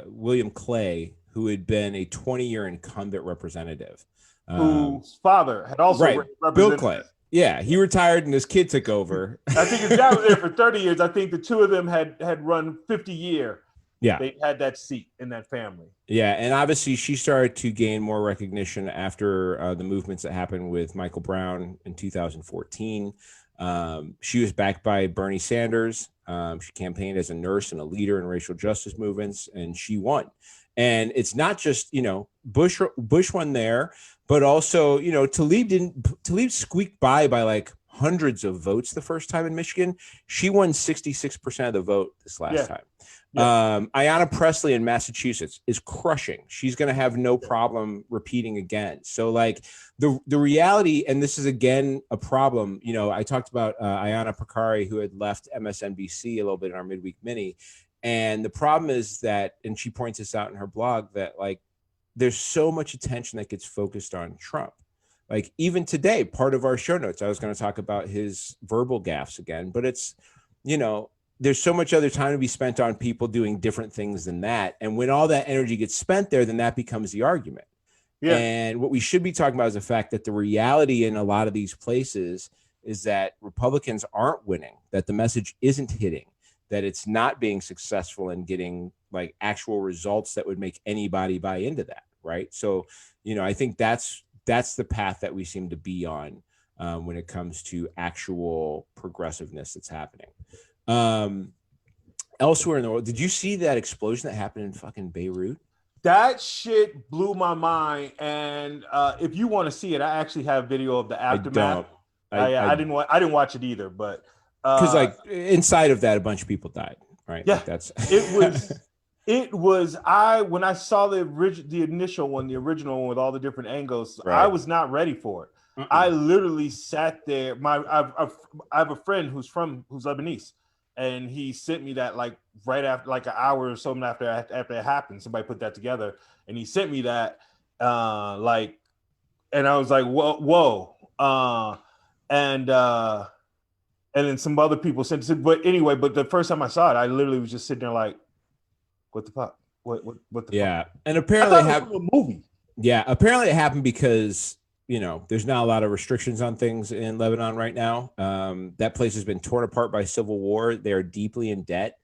William Clay, who had been a 20-year incumbent representative, whose father had also represented Bill Clay. Yeah, he retired and his kid took over. I think his dad was there for 30 years. I think the two of them had run 50-year. Yeah, they had that seat in that family. Yeah, and obviously she started to gain more recognition after the movements that happened with Michael Brown in 2014. She was backed by Bernie Sanders. She campaigned as a nurse and a leader in racial justice movements, and she won. And it's not just, you know, Bush won there, but also, you know, Tlaib squeaked by like hundreds of votes the first time in Michigan. She won 66% of the vote this last time. Yeah. Ayanna Pressley in Massachusetts is crushing. She's going to have no problem repeating again. So like the reality, and this is again a problem, you know, I talked about Ayanna Prakari, who had left MSNBC a little bit in our midweek mini. And the problem is that, and she points this out in her blog, that like there's so much attention that gets focused on Trump. Like even today, part of our show notes, I was going to talk about his verbal gaffes again, but it's, you know, there's so much other time to be spent on people doing different things than that. And when all that energy gets spent there, then that becomes the argument. Yeah. And what we should be talking about is the fact that the reality in a lot of these places is that Republicans aren't winning, that the message isn't hitting, that it's not being successful in getting like actual results that would make anybody buy into that. Right. So, you know, I think that's the path that we seem to be on when it comes to actual progressiveness that's happening. Elsewhere in the world, did you see that explosion that happened in fucking Beirut? That shit blew my mind. And if you want to see it, I actually have video of the aftermath. I didn't watch it either, but because like inside of that, a bunch of people died, right? Yeah, like that's it was. When I saw the original one with all the different angles, right. I was not ready for it. I literally sat there. I have a friend who's Lebanese, and he sent me that like right after, like an hour or something after it happened. Somebody put that together, and he sent me that, and I was like, whoa, and then some other people sent it. But anyway, the first time I saw it, I literally was just sitting there like, what the fuck? What the fuck? Yeah. And apparently it happened a movie. Yeah, apparently it happened because, you know, there's not a lot of restrictions on things in Lebanon right now. That place has been torn apart by civil war. They are deeply in debt.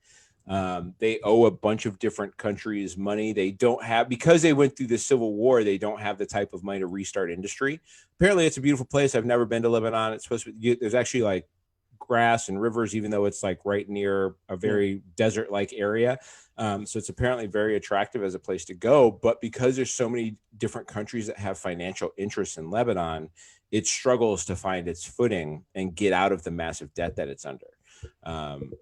They owe a bunch of different countries money. They don't have, because they went through the civil war, they don't have the type of money to restart industry. Apparently it's a beautiful place. I've never been to Lebanon. It's supposed to be, there's actually like grass and rivers, even though it's like right near a very desert-like area. So it's apparently very attractive as a place to go. But because there's so many different countries that have financial interests in Lebanon, it struggles to find its footing and get out of the massive debt that it's under,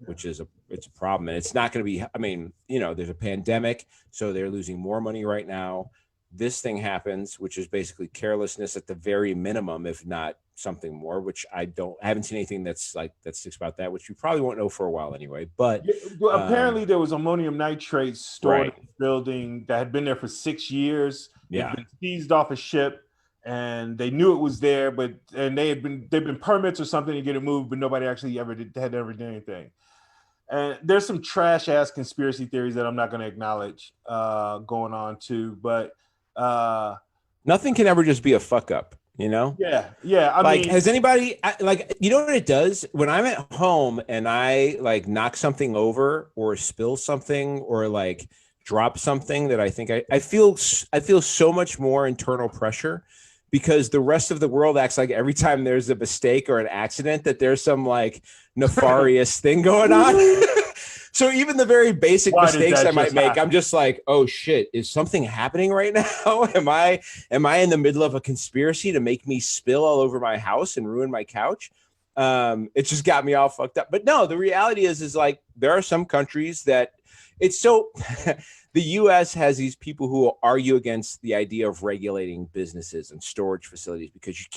which is it's a problem. And it's not going to be, I mean, you know, there's a pandemic, so they're losing more money right now. This thing happens, which is basically carelessness at the very minimum, if not something more, which I haven't seen anything that sticks about that, which you probably won't know for a while anyway. But well, apparently there was ammonium nitrate stored in the building that had been there for 6 years. Yeah, it had been seized off a ship, and they knew it was there, and they've been permits or something to get it moved, but nobody actually ever did anything. And there's some trash ass conspiracy theories that I'm not going to acknowledge going on too, but nothing can ever just be a fuck up. You know? Yeah. I mean, has anybody you know what it does when I'm at home and I like knock something over or spill something or like drop something that I think I feel so much more internal pressure because the rest of the world acts like every time there's a mistake or an accident that there's some like nefarious thing going on. So even the very basic Why did mistakes that I might just make, happen? I'm just like, oh shit, is something happening right now? Am I in the middle of a conspiracy to make me spill all over my house and ruin my couch? It just got me all fucked up. But no, the reality is like there are some countries that it's so the US has these people who will argue against the idea of regulating businesses and storage facilities because you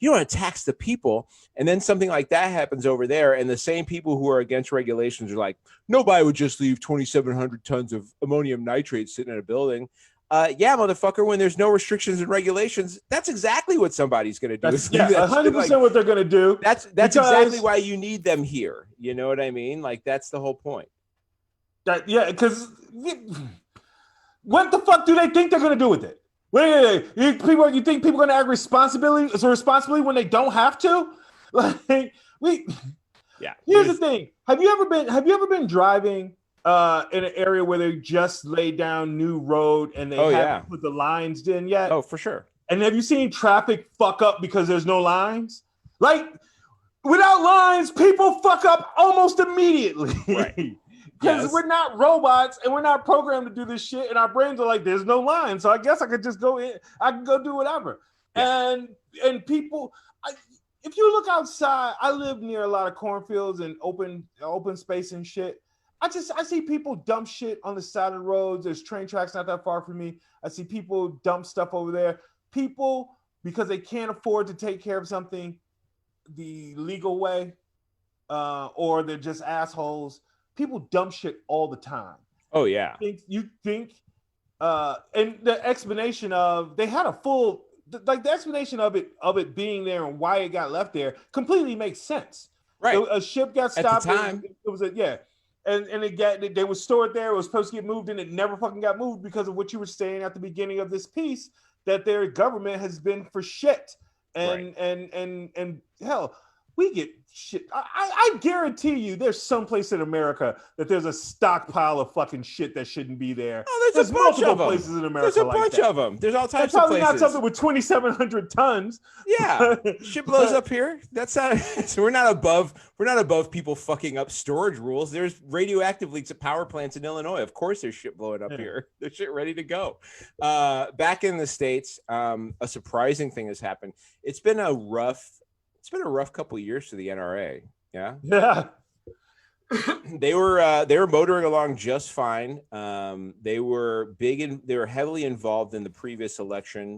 don't want to tax the people. And then something like that happens over there. And the same people who are against regulations are like, nobody would just leave 2,700 tons of ammonium nitrate sitting in a building. Yeah, motherfucker, when there's no restrictions and regulations, that's exactly what somebody's going to do. That's 100% what they're going to do. That's exactly why you need them here. You know what I mean? Like, that's the whole point. Because what the fuck do they think they're going to do with it? You think people are going to act responsibly when they don't have to? Here's the thing. Have you ever been driving in an area where they just laid down new road and they haven't put the lines in yet? Oh, for sure. And have you seen traffic fuck up because there's no lines? Like, without lines, people fuck up almost immediately. Right. Because we're not robots and we're not programmed to do this shit. And our brains are like, there's no line. So I guess I could just go in. I can go do whatever. Yeah. And people, if you look outside, I live near a lot of cornfields and open space and shit. I see people dump shit on the side of the roads. There's train tracks not that far from me. I see people dump stuff over there. People, because they can't afford to take care of something the legal way, or they're just assholes. People dump shit all the time. Oh yeah. You think, and the explanation of they had a full, like the explanation of it being there and why it got left there completely makes sense. Right. A ship got stopped. At the time. It was and they were stored there. It was supposed to get moved, and it never fucking got moved because of what you were saying at the beginning of this piece, that their government has been for shit. And hell, we get shit. I guarantee you there's someplace in America that there's a stockpile of fucking shit that shouldn't be there. Oh, there's a bunch of them. Places in America. There's a bunch of them. There's all types of probably places. Not something with 2,700 tons. Yeah, shit blows up here. That's not. So we're not above people fucking up storage rules. There's radioactive leaks at power plants in Illinois. Of course, there's shit blowing up here. There's shit ready to go. Back in the States, a surprising thing has happened. It's been a rough couple of years for the NRA. Yeah. They were motoring along just fine. They were heavily involved in the previous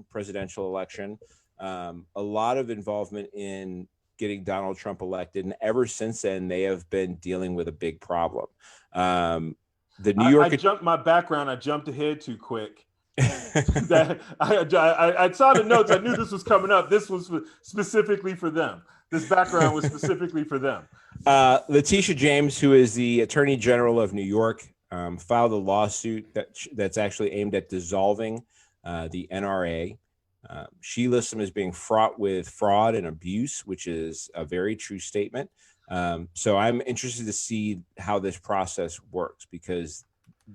presidential election. A lot of involvement in getting Donald Trump elected, and ever since then, they have been dealing with a big problem. The New York. I jumped ahead too quick. I saw the notes. I knew this was coming up. This was specifically for them. This background was specifically for them. Letitia James, who is the Attorney General of New York, filed a lawsuit that's actually aimed at dissolving the NRA. She lists them as being fraught with fraud and abuse, which is a very true statement. So I'm interested to see how this process works, because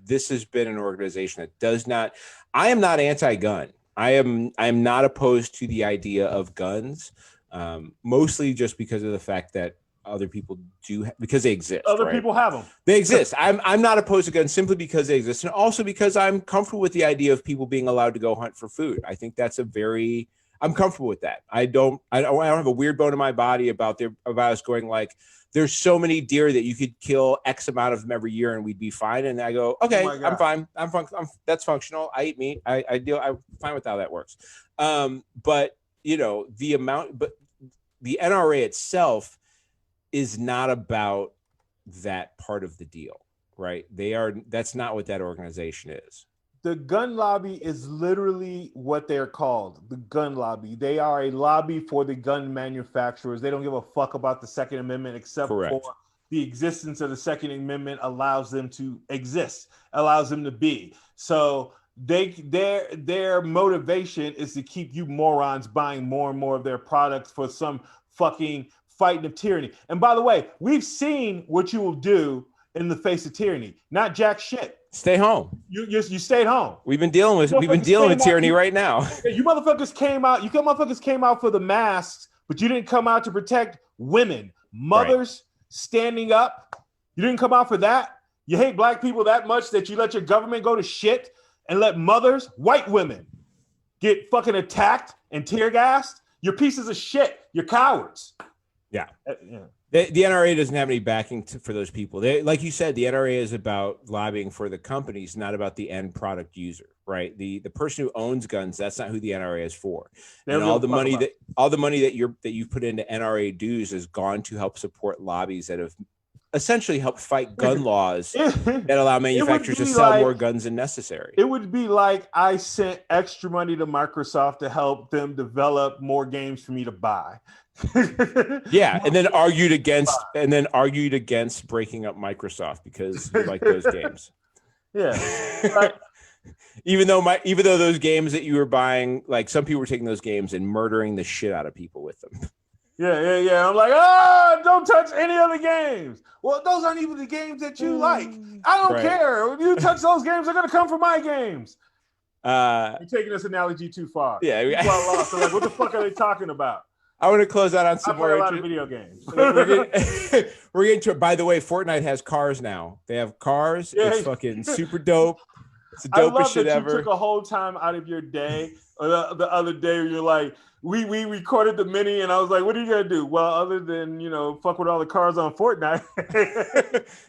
this has been an organization that does not. I am not anti-gun. I am not opposed to the idea of guns, mostly just because of the fact that other people do, because they exist. Other people have them. They exist. I'm not opposed to guns simply because they exist, and also because I'm comfortable with the idea of people being allowed to go hunt for food. I think that's I'm comfortable with that. I don't have a weird bone in my body about us going like, there's so many deer that you could kill X amount of them every year and we'd be fine. And I go, okay, I'm fine. That's functional. I eat meat. I'm fine with how that works. But the NRA itself is not about that part of the deal, right? That's not what that organization is. The gun lobby is literally what they're called, the gun lobby. They are a lobby for the gun manufacturers. They don't give a fuck about the Second Amendment, except for the existence of the Second Amendment allows them to exist, allows them to be. So their motivation is to keep you morons buying more and more of their products for some fucking fighting of tyranny. And by the way, we've seen what you will do in the face of tyranny. Not jack shit. Stay home. You stayed home. We've been dealing with tyranny right now. You motherfuckers came out. You motherfuckers came out for the masks, but you didn't come out to protect women, mothers standing up. You didn't come out for that. You hate black people that much that you let your government go to shit and let mothers, white women, get fucking attacked and tear gassed? You're pieces of shit. You're cowards. Yeah. Yeah. The NRA doesn't have any backing for those people. Like you said, the NRA is about lobbying for the companies, not about the end product user, right? The person who owns guns, that's not who the NRA is for. And all the money that you've put into NRA dues has gone to help support lobbies that have essentially helped fight gun laws that allow manufacturers to sell more guns than necessary. It would be like I sent extra money to Microsoft to help them develop more games for me to buy. Yeah, and then argued against breaking up Microsoft because you like those games. Yeah. Right. Even though those games that you were buying, like some people were taking those games and murdering the shit out of people with them. Yeah. I'm like, don't touch any other games. Well, those aren't even the games that you like. I don't care. If you touch those games, they're gonna come from my games. You're taking this analogy too far. Yeah. People are lost. So like, what the fuck are they talking about? I want to close out on some more. I play a lot of video games. We're getting to. By the way, Fortnite has cars now. They have cars. Yeah. It's fucking super dope. It's the dopest shit ever. You took a whole time out of your day. Or the other day, where you're like, we recorded the mini, and I was like, what are you gonna do? Well, other than fuck with all the cars on Fortnite.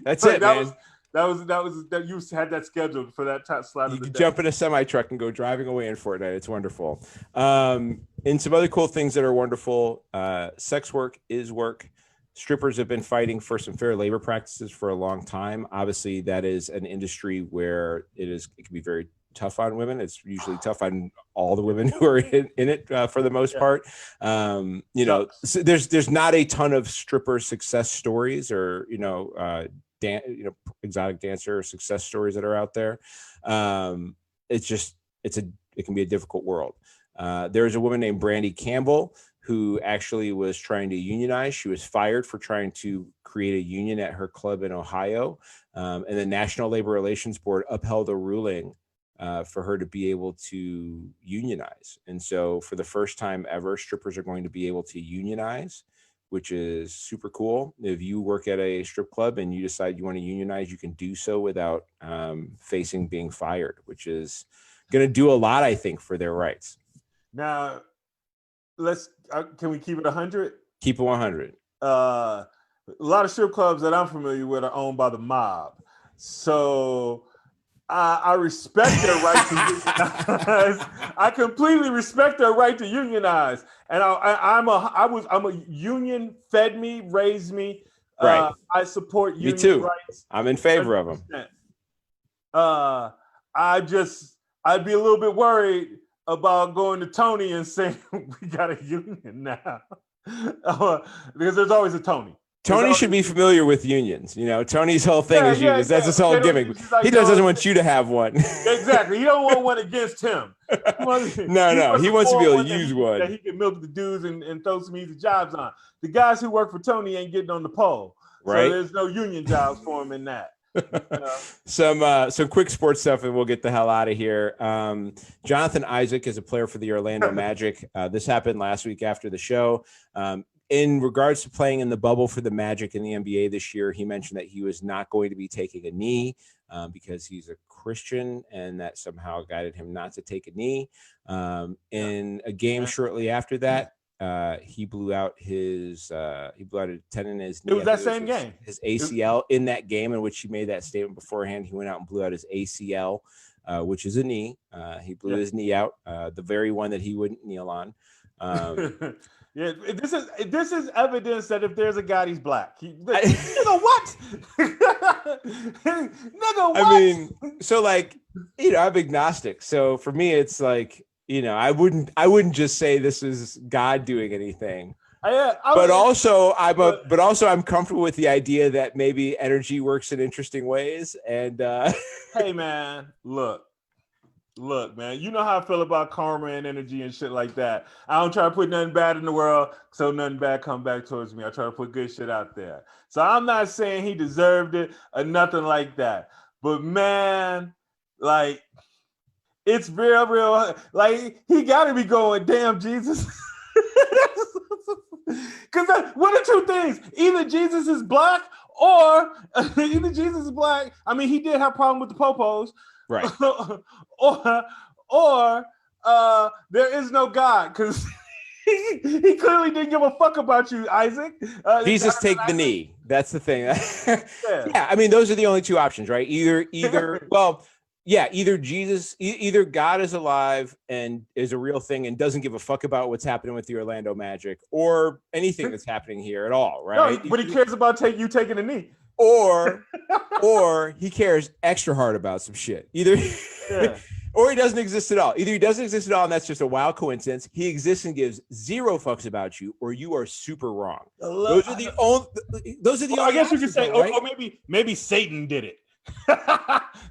That's it, man. That you had that scheduled for that slot of the day. You can jump in a semi truck and go driving away in Fortnite. It's wonderful. And some other cool things that are wonderful. Sex work is work. Strippers have been fighting for some fair labor practices for a long time. Obviously, that is an industry where it can be very tough on women. It's usually tough on all the women who are in it for the most part. So there's not a ton of stripper success stories or exotic dancer success stories that are out there. It can be a difficult world. There's a woman named Brandy Campbell who actually was trying to unionize. She was fired for trying to create a union at her club in Ohio. And the National Labor Relations Board upheld a ruling for her to be able to unionize. And so for the first time ever, strippers are going to be able to unionize, which is super cool. If you work at a strip club and you decide you want to unionize, you can do so without facing being fired, which is going to do a lot, I think, for their rights. Now, can we keep it 100? Keep it 100. A lot of strip clubs that I'm familiar with are owned by the mob. So I respect their right to unionize. I completely respect their right to unionize. And I'm a union, fed me, raised me. Right. I support union me too. rights. I'm in favor 100%. of them. I'd be a little bit worried about going to Tony and saying we got a union now. Because there's always a Tony. Tony should be familiar with unions. Tony's whole thing is unions. That's his whole gimmick. He doesn't want you to have one. Exactly. He don't want one against him. No. He wants to be able to use one that he can milk the dudes and throw some easy jobs on. The guys who work for Tony ain't getting on the pole. Right. So there's no union jobs for him in that. Some quick sports stuff and we'll get the hell out of here. Jonathan Isaac is a player for the Orlando Magic. This happened last week after the show. In regards to playing in the bubble for the Magic in the NBA this year, he mentioned that he was not going to be taking a knee because he's a Christian and that somehow guided him not to take a knee. In a game shortly after that, he blew out a tendon in his knee. It was that same game. His ACL in that game in which he made that statement beforehand. He went out and blew out his ACL, which is a knee. He blew his knee out, the very one that he wouldn't kneel on. Yeah, this is evidence that if there's a God, he's black. Nigga, what? Nigga, what? I mean, so I'm agnostic. So for me, it's like, I wouldn't just say this is God doing anything. But also I'm comfortable with the idea that maybe energy works in interesting ways. And hey, man, Look, man, you know how I feel about karma and energy and shit like that. I don't try to put nothing bad in the world, so nothing bad come back towards me. I try to put good shit out there. So I'm not saying he deserved it or nothing like that. But man, it's real. He got to be going, damn, Jesus. Because one of two things. Either Jesus is black Or either Jesus is black. I mean, he did have a problem with the popos. Right. or there is no God, because he clearly didn't give a fuck about you, Isaac. Jesus take the knee. That's the thing. Yeah, I mean, those are the only two options, right? Either well, yeah, either Jesus, either God is alive and is a real thing and doesn't give a fuck about what's happening with the Orlando Magic or anything that's happening here at all, right? No, but he cares about you taking a knee. Or he cares extra hard about some shit. Either or he doesn't exist at all. Either he doesn't exist at all, and that's just a wild coincidence. He exists and gives zero fucks about you, or you are super wrong. Those are the only. I guess you could say, right? or maybe Satan did it.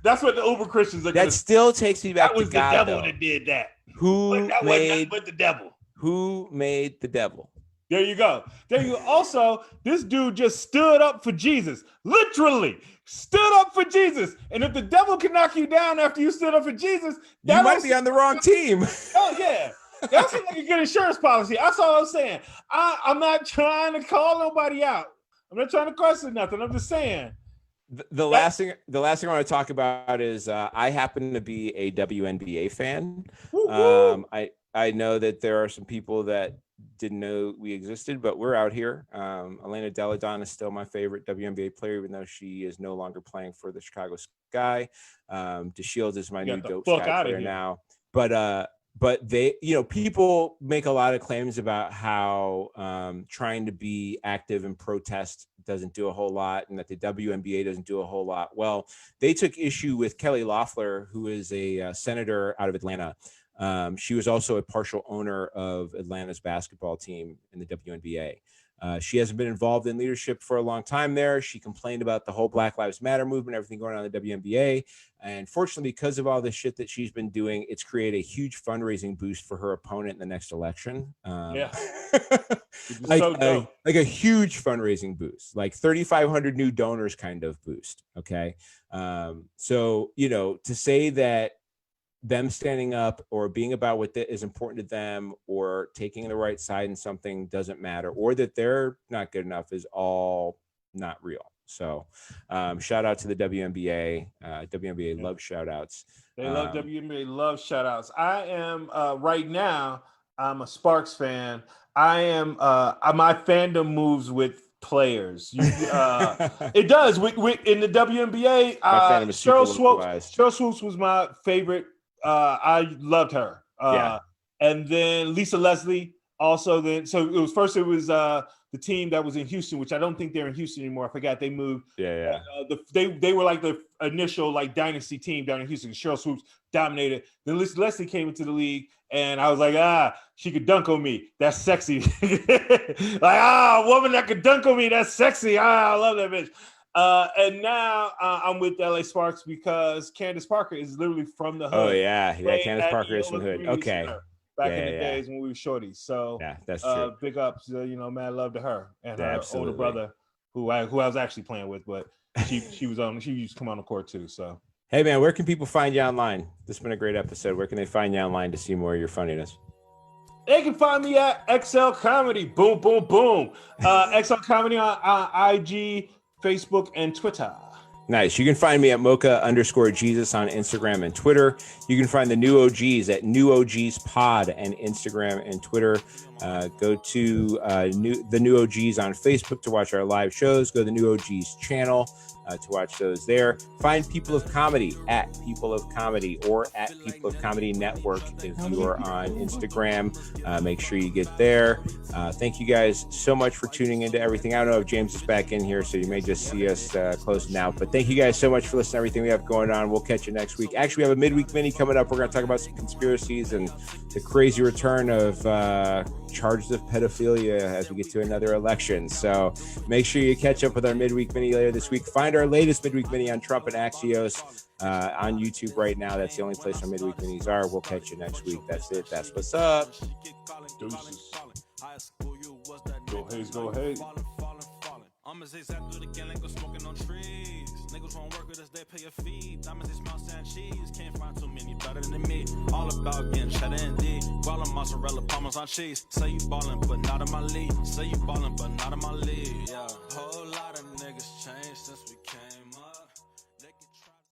That's what the Uber Christians are. That still takes me back to God. That was the devil that did that. Who made the devil? Who made the devil? There you go. Also, this dude just stood up for Jesus. Literally stood up for Jesus. And if the devil can knock you down after you stood up for Jesus, you might be on the wrong team. Oh, yeah. That's like a good insurance policy. That's all I'm saying. I'm not trying to call nobody out. I'm not trying to question nothing. I'm just saying. The last thing I want to talk about is I happen to be a WNBA fan. I know that there are some people that didn't know we existed, but we're out here. Elena Delle Donne is still my favorite WNBA player, even though she is no longer playing for the Chicago Sky. DeShields is my new dope Sky player now. But they, people make a lot of claims about how trying to be active and protest doesn't do a whole lot, and that the WNBA doesn't do a whole lot. Well, they took issue with Kelly Loeffler, who is a senator out of Atlanta. She was also a partial owner of Atlanta's basketball team in the WNBA. She hasn't been involved in leadership for a long time there. She complained about the whole Black Lives Matter movement, everything going on in the WNBA. And fortunately, because of all the shit that she's been doing, it's created a huge fundraising boost for her opponent in the next election. Like a huge fundraising boost, like 3,500 new donors kind of boost. Okay. So, to say that them standing up or being about what is important to them or taking the right side in something doesn't matter, or that they're not good enough is all not real. So shout out to the WNBA. WNBA love shout outs. They love WNBA, love shout outs. I am right now, I'm a Sparks fan. I am my fandom moves with players. It does. In the WNBA, Cheryl Swoops was my favorite. I loved her. And then Lisa Leslie also. So it was the team that was in Houston, which I don't think they're in Houston anymore. I forgot they moved. They were like the initial dynasty team down in Houston. Cheryl Swoops dominated. Then Lisa Leslie came into the league, and I was like, she could dunk on me. That's sexy. A woman that could dunk on me. That's sexy. I love that bitch. And now I'm with LA Sparks because Candace Parker is literally from the hood. Oh yeah, Candace Parker is from the hood. Okay. Back in the days when we were shorties. So yeah, that's true. Big ups, mad love to her and her older brother, who I was actually playing with, but she used to come on the court too. So hey man, where can people find you online? This has been a great episode. Where can they find you online to see more of your funniness? They can find me at XL Comedy. Boom, boom, boom. XL Comedy on IG, Facebook, and Twitter. Nice. You can find me at mocha_Jesus on Instagram and Twitter. You can find the New OGs at New OGs Pod and Instagram and Twitter. Go to the New OGs on Facebook to watch our live shows. Go to the New OGs channel to watch those there. Find People of Comedy at People of Comedy or at People of Comedy Network if you are on Instagram. Make sure you get there. Thank you guys so much for tuning into everything. I don't know if James is back in here, so you may just see us closing out. But thank you guys so much for listening to everything we have going on. We'll catch you next week. Actually, we have a midweek mini coming up. We're going to talk about some conspiracies and the crazy return of charges of pedophilia as we get to another election. So make sure you catch up with our midweek mini later this week. Find our latest midweek mini on Trump and Axios on YouTube right now. That's the only place our midweek minis are. We'll catch you next week. That's it. That's what's up. Deuces. Go Hayes, go Hayes. I'm as exactly the gang like smoking on trees. Niggas won't work with us, they pay a fee. Diamonds is mouse and cheese. Can't find too many better than me. All about getting cheddar and D. Guala, mozzarella, parmesan cheese. Say you ballin', but not in my league. Say you ballin', but not in my league. Yeah.